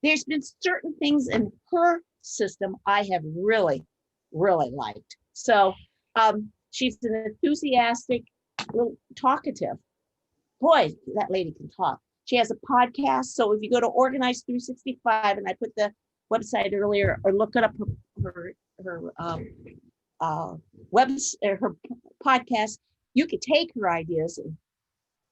there's been certain things in her system I have really, really liked. So she's an enthusiastic, little talkative. Boy, that lady can talk. She has a podcast. So if you go to Organize 365, and I put the website earlier, or look it up her podcast, you could take her ideas and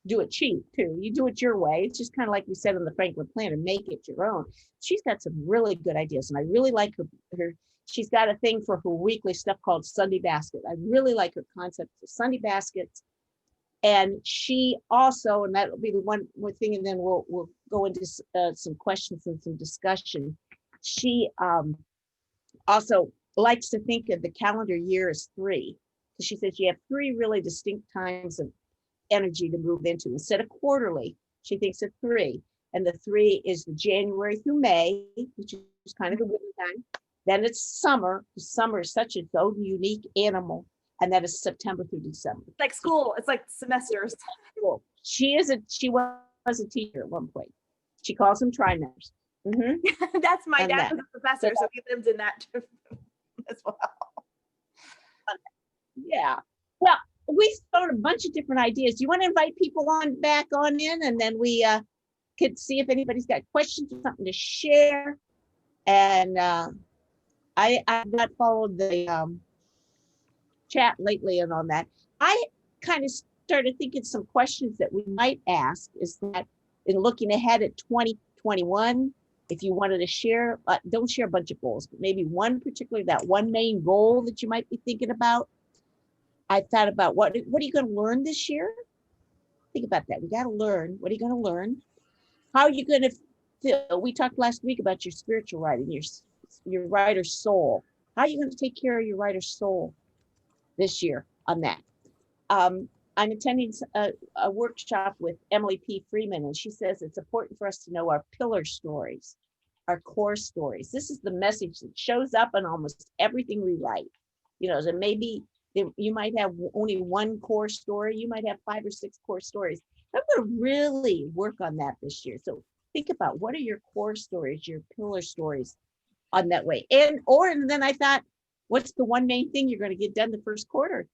do it cheap too. You do it your way. It's just kind of like we said in the FrankenPlanner, make it your own. She's got some really good ideas, and I really like her. She's got a thing for her weekly stuff called Sunday Basket. I really like her concept of Sunday Baskets. And she also, and that'll be the one more thing, and then we'll go into some questions and some discussion. She also likes to think of the calendar year as 3. So she says you have 3 really distinct times of, energy to move into. Instead of quarterly, she thinks of 3. And the 3 is the January through May, which is kind of the winter time. Then it's summer. Summer is such its own unique animal. And that is September through December. Like school, it's like semesters. Cool. She was a teacher at one point. She calls them trimesters. That's my And dad that. was a professor, so he lived in that as well. Yeah. Well, we thrown a bunch of different ideas. Do you want to invite people back on in, and then we could see if anybody's got questions or something to share? And I've not followed the chat lately and on that. I kind of started thinking some questions that we might ask is that in looking ahead at 2021, if you wanted to share, don't share a bunch of goals, but maybe one particular, that one main goal that you might be thinking about. I thought about what are you going to learn this year? Think about that. We got to learn. What are you going to learn? How are you going to feel? We talked last week about your spiritual writing, your writer's soul. How are you going to take care of your writer's soul this year on that? I'm attending a workshop with Emily P. Freeman, and she says it's important for us to know our pillar stories, our core stories. This is the message that shows up in almost everything we write. So maybe you might have only one core story. You might have 5 or 6 core stories. I'm going to really work on that this year. So think about what are your core stories, your pillar stories on that way. And then I thought, what's the one main thing you're going to get done the first quarter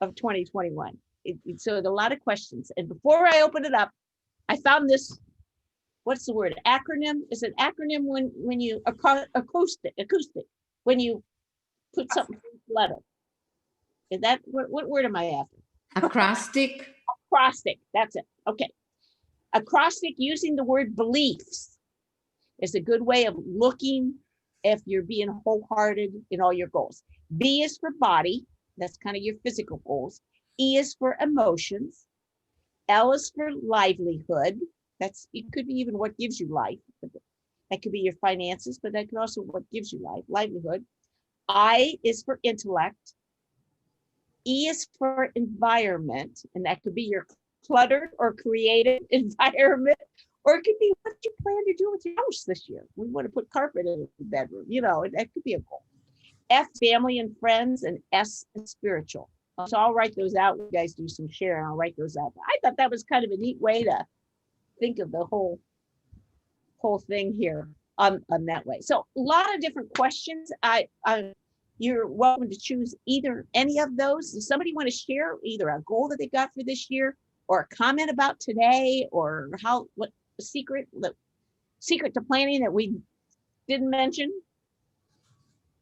of 2021? So a lot of questions. And before I open it up, I found this, what's the word? Acronym? Is it acronym when you, acoustic, when you put something in the letter? Is that, what word am I after? Acrostic. Acrostic, that's it. Okay. Acrostic using the word beliefs is a good way of looking if you're being wholehearted in all your goals. B is for body. That's kind of your physical goals. E is for emotions. L is for livelihood. It could be even what gives you life. That could be your finances, but that could also what gives you life, livelihood. I is for intellect. E is for environment, and that could be your cluttered or creative environment, or it could be what you plan to do with your house this year. We want to put carpet in the bedroom, that could be a goal. F, family and friends, and S, spiritual. So I'll write those out. You guys do some sharing. I'll write those out. I thought that was kind of a neat way to think of the whole thing here on that way. So a lot of different questions. You're welcome to choose any of those. Does somebody want to share either a goal that they got for this year, or a comment about today, or what the secret to planning that we didn't mention?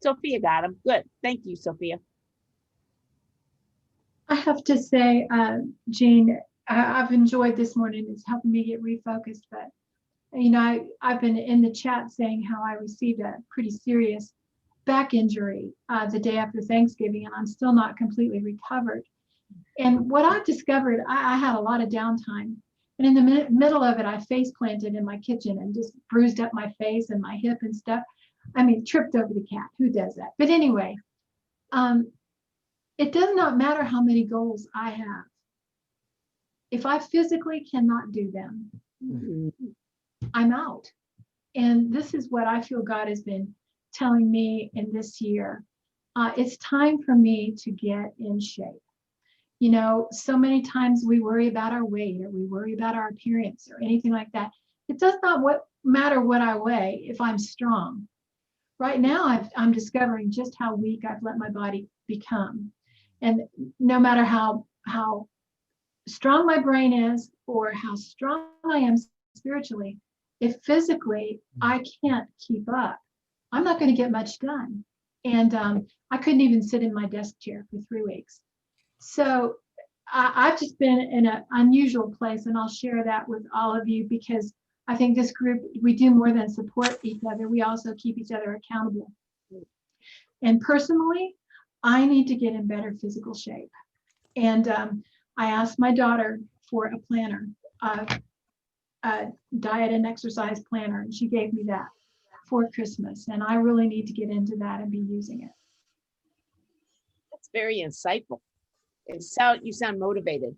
Sophia got them. Good. Thank you, Sophia. I have to say, Jean, I've enjoyed this morning. It's helping me get refocused. But, I've been in the chat saying how I received a pretty serious back injury the day after Thanksgiving, and I'm still not completely recovered. And what I've discovered, I had a lot of downtime. And in the middle of it, I face planted in my kitchen and just bruised up my face and my hip and stuff. I mean, tripped over the cat. Who does that? But anyway, it does not matter how many goals I have. If I physically cannot do them, I'm out. And this is what I feel God has been telling me in this year. It's time for me to get in shape. So many times we worry about our weight, or we worry about our appearance, or anything like that. It does not matter what I weigh if I'm strong. Right now, I'm discovering just how weak I've let my body become. And no matter how strong my brain is, or how strong I am spiritually, if physically I can't keep up, I'm not going to get much done. And I couldn't even sit in my desk chair for 3 weeks. So I've just been in an unusual place, and I'll share that with all of you, because I think this group, we do more than support each other. We also keep each other accountable. And personally, I need to get in better physical shape. And I asked my daughter for a planner, a diet and exercise planner, and she gave me that for Christmas. And I really need to get into that and be using it. That's very insightful. You sound motivated.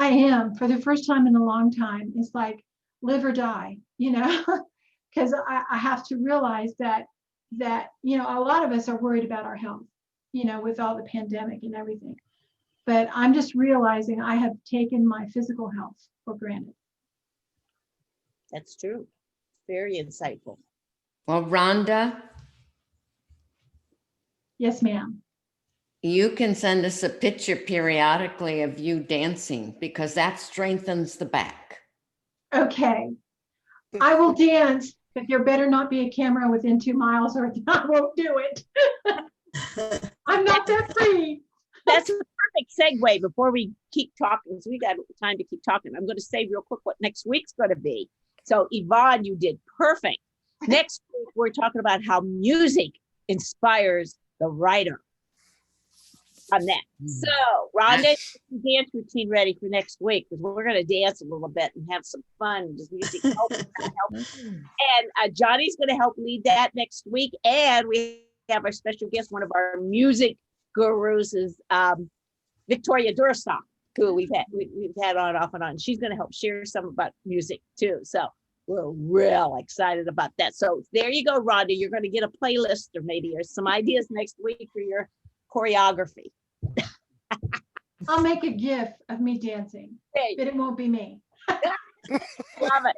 I am, for the first time in a long time. It's like live or die, because I have to realize that a lot of us are worried about our health, with all the pandemic and everything. But I'm just realizing I have taken my physical health for granted. That's true. Very insightful. Well, Rhonda, Yes, ma'am. you can send us a picture periodically of you dancing because that strengthens the back. Okay. I will dance, but there better not be a camera within 2 miles or I won't do it. I'm not that free. That's a perfect segue before we keep talking, because we got time to keep talking. I'm going to say real quick what next week's going to be. So Yvonne, you did perfect. Next week, we're talking about how music inspires the writer. On that. So Rhonda, dance routine ready for next week, because we're going to dance a little bit and have some fun. Just music help. And Johnny's going to help lead that next week. And we have our special guest, one of our music gurus is Victoria Durstock, who we've had on off and on. She's going to help share some about music too. So we're real excited about that. So there you go, Rhonda. You're going to get a playlist or some ideas next week for your choreography. I'll make a GIF of me dancing, but it won't be me. Love it.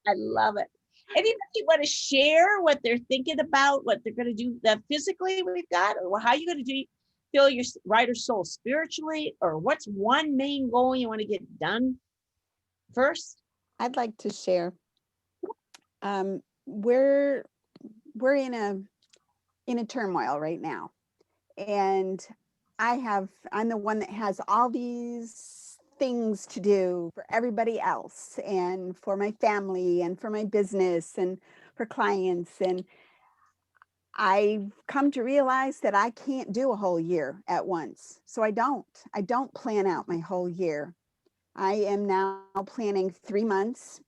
I love it. Anybody want to share what they're thinking about, what they're going to do physically we've got, or how you going to fill your writer's soul spiritually, or what's one main goal you want to get done first? I'd like to share. We're in a turmoil right now, and I'm the one that has all these things to do for everybody else and for my family and for my business and for clients. And I've come to realize that I can't do a whole year at once. So I don't plan out my whole year. I am now planning 3 months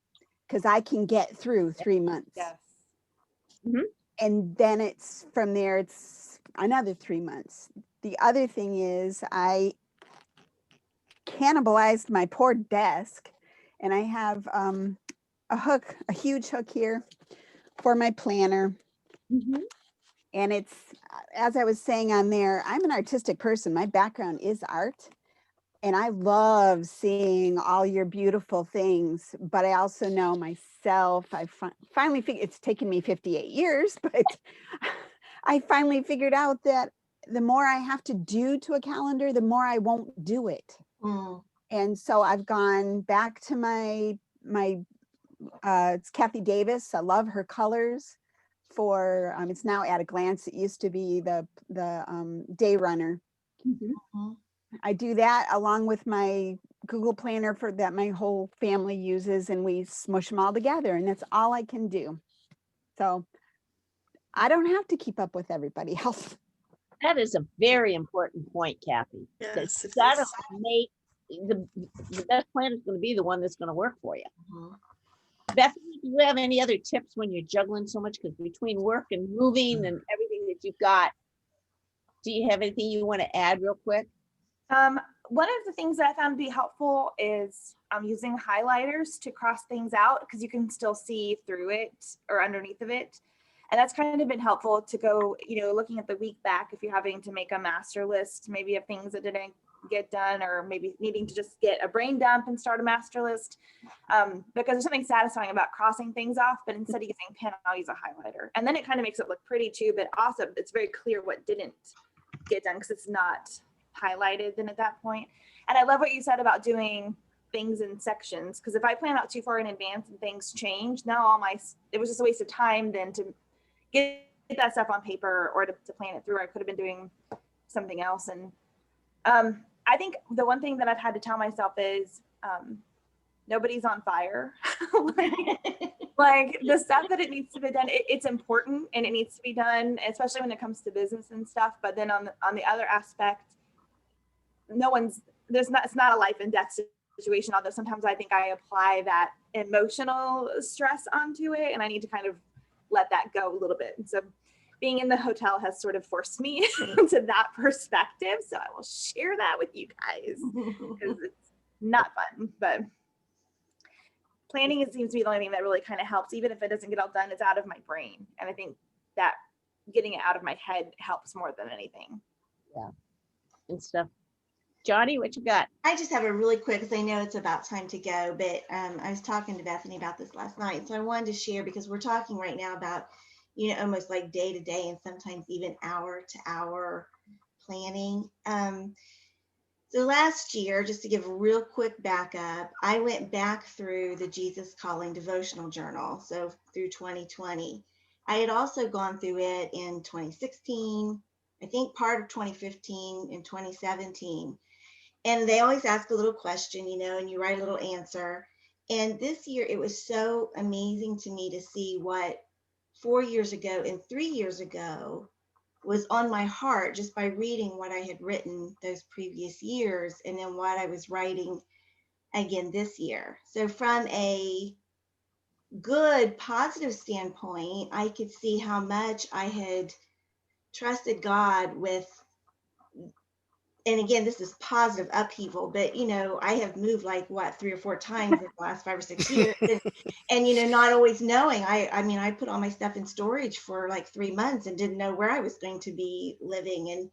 because I can get through 3 months. Yes. Mm-hmm. And then it's from there, it's another 3 months. The other thing is I cannibalized my poor desk, and I have a huge hook here for my planner. Mm-hmm. And it's, as I was saying on there, I'm an artistic person. My background is art, and I love seeing all your beautiful things, but I also know myself, I finally figured, it's taken me 58 years, but I finally figured out that the more I have to do to a calendar, the more I won't do it. And so I've gone back to my it's Kathy Davis. I love her colors for, it's now At a Glance. It used to be the Day Runner. Mm-hmm. I do that along with my Google Planner that my whole family uses, and we smush them all together, and that's all I can do. So I don't have to keep up with everybody else. That is a very important point, Kathy. Yes, You gotta make the best plan is going to be the one that's going to work for you. Bethany, do you have any other tips when you're juggling so much? Because between work and moving and everything that you've got, do you have anything you want to add real quick? One of the things that I found to be helpful is using highlighters to cross things out, because you can still see through it or underneath of it. And that's kind of been helpful to go, looking at the week back, if you're having to make a master list, maybe of things that didn't get done, or maybe needing to just get a brain dump and start a master list. Because there's something satisfying about crossing things off, but instead of using pen, I'll use a highlighter. And then it kind of makes it look pretty too, but also it's very clear what didn't get done because it's not highlighted then at that point. And I love what you said about doing things in sections, because if I plan out too far in advance and things change, now it was just a waste of time then to get that stuff on paper or to plan it through. I could have been doing something else. And I think the one thing that I've had to tell myself is nobody's on fire. like the stuff that it needs to be done, it's important and it needs to be done, especially when it comes to business and stuff. But then on the other aspect, it's not a life and death situation, although sometimes I think I apply that emotional stress onto it, and I need to kind of let that go a little bit. And so being in the hotel has sort of forced me to that perspective. So I will share that with you guys, because not fun, but planning seems to be the only thing that really kind of helps. Even if it doesn't get all done, it's out of my brain. And I think that getting it out of my head helps more than anything. Yeah. And stuff. Johnny, what you got? I just have a really quick, because I know it's about time to go, but I was talking to Bethany about this last night. So I wanted to share, because we're talking right now about, almost like day to day and sometimes even hour to hour planning. So last year, just to give a real quick backup, I went back through the Jesus Calling devotional journal. So through 2020, I had also gone through it in 2016, I think part of 2015 and 2017. And they always ask a little question, and you write a little answer. And this year, it was so amazing to me to see what 4 years ago and 3 years ago was on my heart just by reading what I had written those previous years and then what I was writing again this year. So from a good, positive standpoint, I could see how much I had trusted God with. And again, this is positive upheaval, but I have moved like 3 or 4 times in the last 5 or 6 years, and not always knowing. I put all my stuff in storage for like 3 months and didn't know where I was going to be living,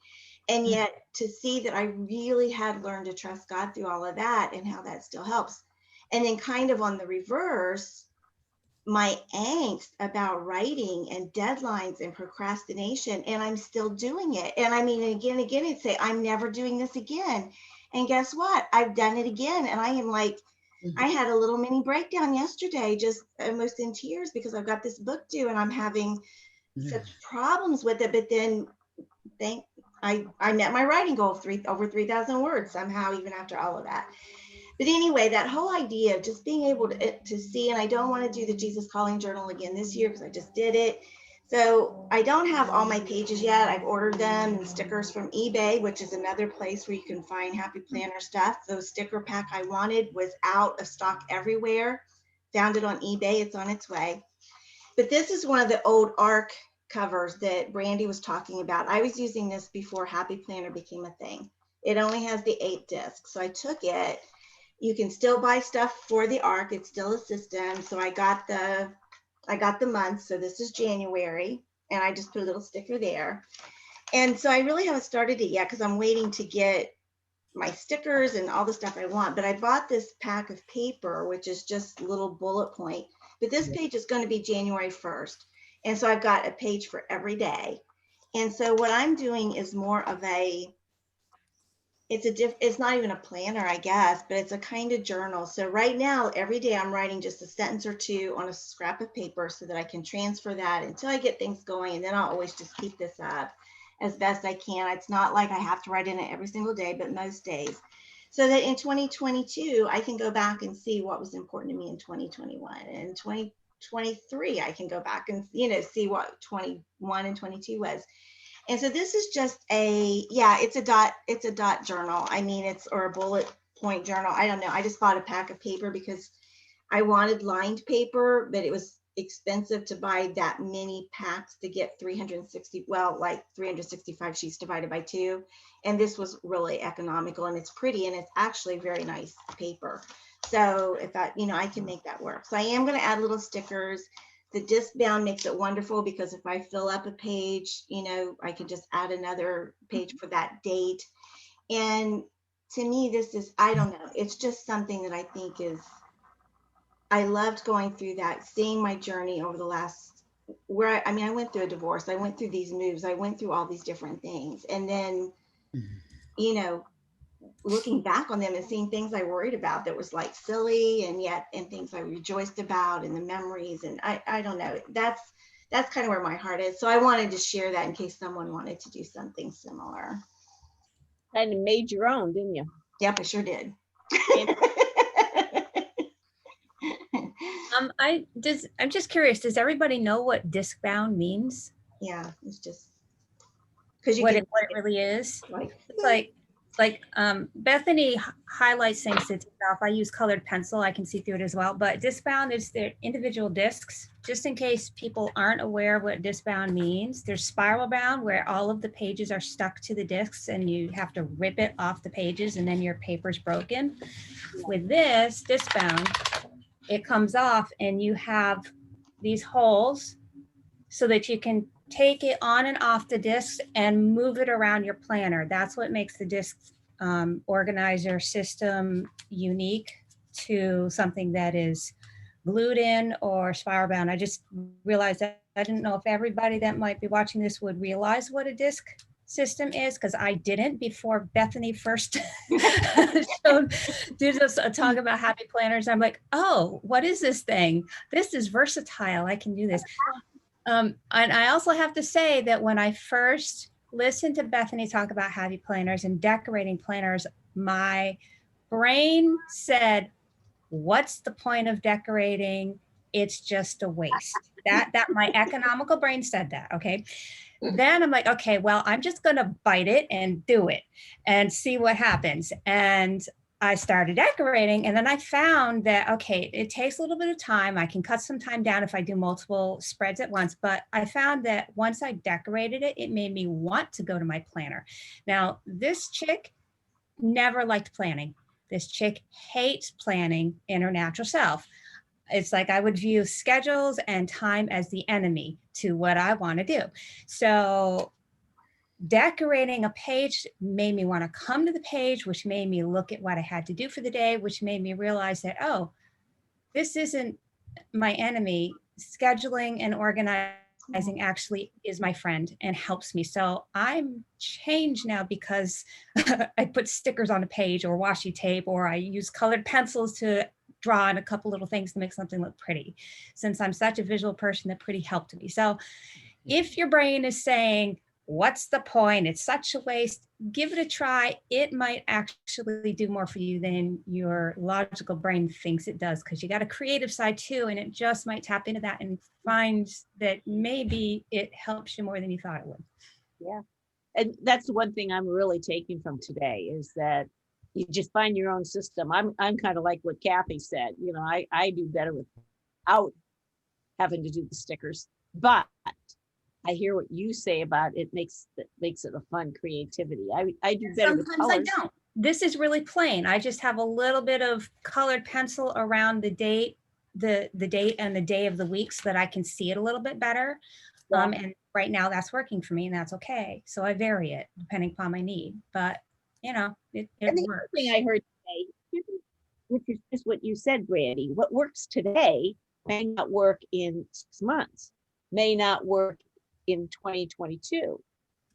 and yet to see that I really had learned to trust God through all of that and how that still helps. And then kind of on the reverse, my angst about writing and deadlines and procrastination, and I'm still doing it. And again, I'd say, I'm never doing this again. And guess what? I've done it again. And I am like, I had a little mini breakdown yesterday, just almost in tears, because I've got this book due and I'm having such problems with it. But then I met my writing goal of over 3,000 words somehow, even after all of that. But anyway, that whole idea of just being able to see, and I don't want to do the Jesus Calling Journal again this year because I just did it. So I don't have all my pages yet. I've ordered them and stickers from eBay, which is another place where you can find Happy Planner stuff. The sticker pack I wanted was out of stock everywhere. Found it on eBay. It's on its way. But this is one of the old ARC covers that Brandy was talking about. I was using this before Happy Planner became a thing. It only has the 8 discs. So I took it. You can still buy stuff for the ARC. It's still a system. So I got the month. So this is January, and I just put a little sticker there. And so I really haven't started it yet because I'm waiting to get my stickers and all the stuff I want. But I bought this pack of paper, which is just little bullet point. But this page is going to be January 1st. And so I've got a page for every day. And so what I'm doing is more of it's not even a planner, I guess, but it's a kind of journal. So right now, every day I'm writing just a sentence or two on a scrap of paper so that I can transfer that until I get things going. And then I'll always just keep this up as best I can. It's not like I have to write in it every single day, but most days. So that in 2022, I can go back and see what was important to me in 2021. And in 2023, I can go back and, see what 21 and 22 was. And so this is just it's a dot journal. Or a bullet point journal. I don't know. I just bought a pack of paper because I wanted lined paper, but it was expensive to buy that many packs to get 365 sheets divided by 2. And this was really economical, and it's pretty, and it's actually very nice paper. So if I can make that work. So I am going to add little stickers. The disc bound makes it wonderful because if I fill up a page, I can just add another page for that date. And to me, this is, I don't know, it's just something that I think I loved going through that, seeing my journey over the last, I went through a divorce. I went through these moves. I went through all these different things. And then, looking back on them and seeing things I worried about that was like silly and things I rejoiced about and the memories. And I don't know, that's kind of where my heart is. So I wanted to share that in case someone wanted to do something similar. And made your own, didn't you? Yep, I sure did. I'm just curious, does everybody know what disc bound means? Yeah, it's just because what it really is. It's like Bethany highlights things itself. I use colored pencil. I can see through it as well. But discbound is their individual discs. Just in case people aren't aware of what discbound means, there's spiral bound where all of the pages are stuck to the discs and you have to rip it off the pages and then your paper's broken. With this discbound, it comes off and you have these holes so that you can take it on and off the discs and move it around your planner. That's what makes the disc organizer system unique to something that is glued in or spiral bound. I just realized that I didn't know if everybody that might be watching this would realize what a disc system is, because I didn't before Bethany first did a talk about happy planners. I'm like, oh, what is this thing? This is versatile. I can do this. And I also have to say that when I first listened to Bethany talk about happy planners and decorating planners, my brain said, what's the point of decorating? It's just a waste. That my economical brain said that, okay? Then I'm like, okay, well, I'm just gonna bite it and do it and see what happens. And I started decorating, and then I found that, okay, it takes a little bit of time. I can cut some time down if I do multiple spreads at once, but I found that once I decorated it, it made me want to go to my planner. Now, this chick never liked planning. This chick hates planning in her natural self. It's like I would view schedules and time as the enemy to what I want to do. So decorating a page made me want to come to the page, which made me look at what I had to do for the day, which made me realize that, oh, this isn't my enemy. Scheduling and organizing actually is my friend and helps me. So I'm changed now because I put stickers on a page or washi tape, or I use colored pencils to draw in a couple little things to make something look pretty. Since I'm such a visual person, that pretty helped me. So if your brain is saying, what's the point? It's such a waste. Give it a try. It might actually do more for you than your logical brain thinks it does, because you got a creative side too, and it just might tap into that and find that maybe it helps you more than you thought it would. Yeah. And that's the one thing I'm really taking from today is that you just find your own system. I'm kind of like what Kathy said, you know, I do better without having to do the stickers, but I hear what you say about it makes it a fun creativity. I do better with colors. Sometimes I don't. This is really plain. I just have a little bit of colored pencil around the date, the date and the day of the week so that I can see it a little bit better. Yeah. And right now that's working for me, and that's okay. So I vary it depending upon my need, but you know, it and the works. other thing I heard today, which is just what you said, Brandy, what works today may not work in 6 months, may not work in 2022,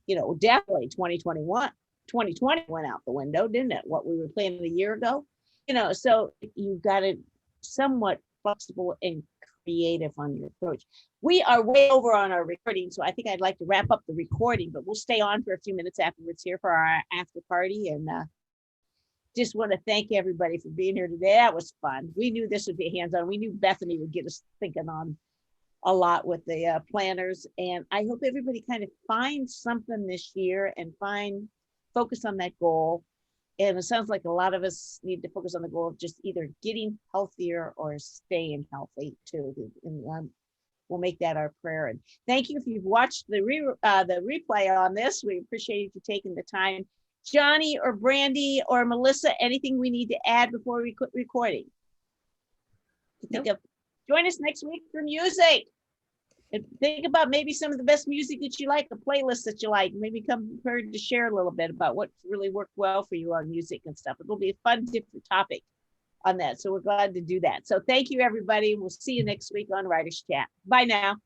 you know, definitely 2021, 2020 went out the window, didn't it? What we were planning a year ago, you know, so you've got to somewhat flexible and creative on your approach. We are way over on our recording, so I think I'd like to wrap up the recording, but we'll stay on for a few minutes afterwards here for our after party. And just want to thank everybody for being here today. That was fun. We knew this would be hands-on. We knew Bethany would get us thinking on a lot with the planners, and I hope everybody kind of finds something this year and focus on that goal. And it sounds like a lot of us need to focus on the goal of just either getting healthier or staying healthy too. And we'll make that our prayer. And thank you if you've watched the replay on this. We appreciate you taking the time. Johnny or Brandy or Melissa, anything we need to add before we quit recording? Join us next week for music. And think about maybe some of the best music that you like, the playlists that you like. Maybe come prepared to share a little bit about what really worked well for you on music and stuff. It'll be a fun, different topic on that. So we're glad to do that. So thank you, everybody. We'll see you next week on Writers Chat. Bye now.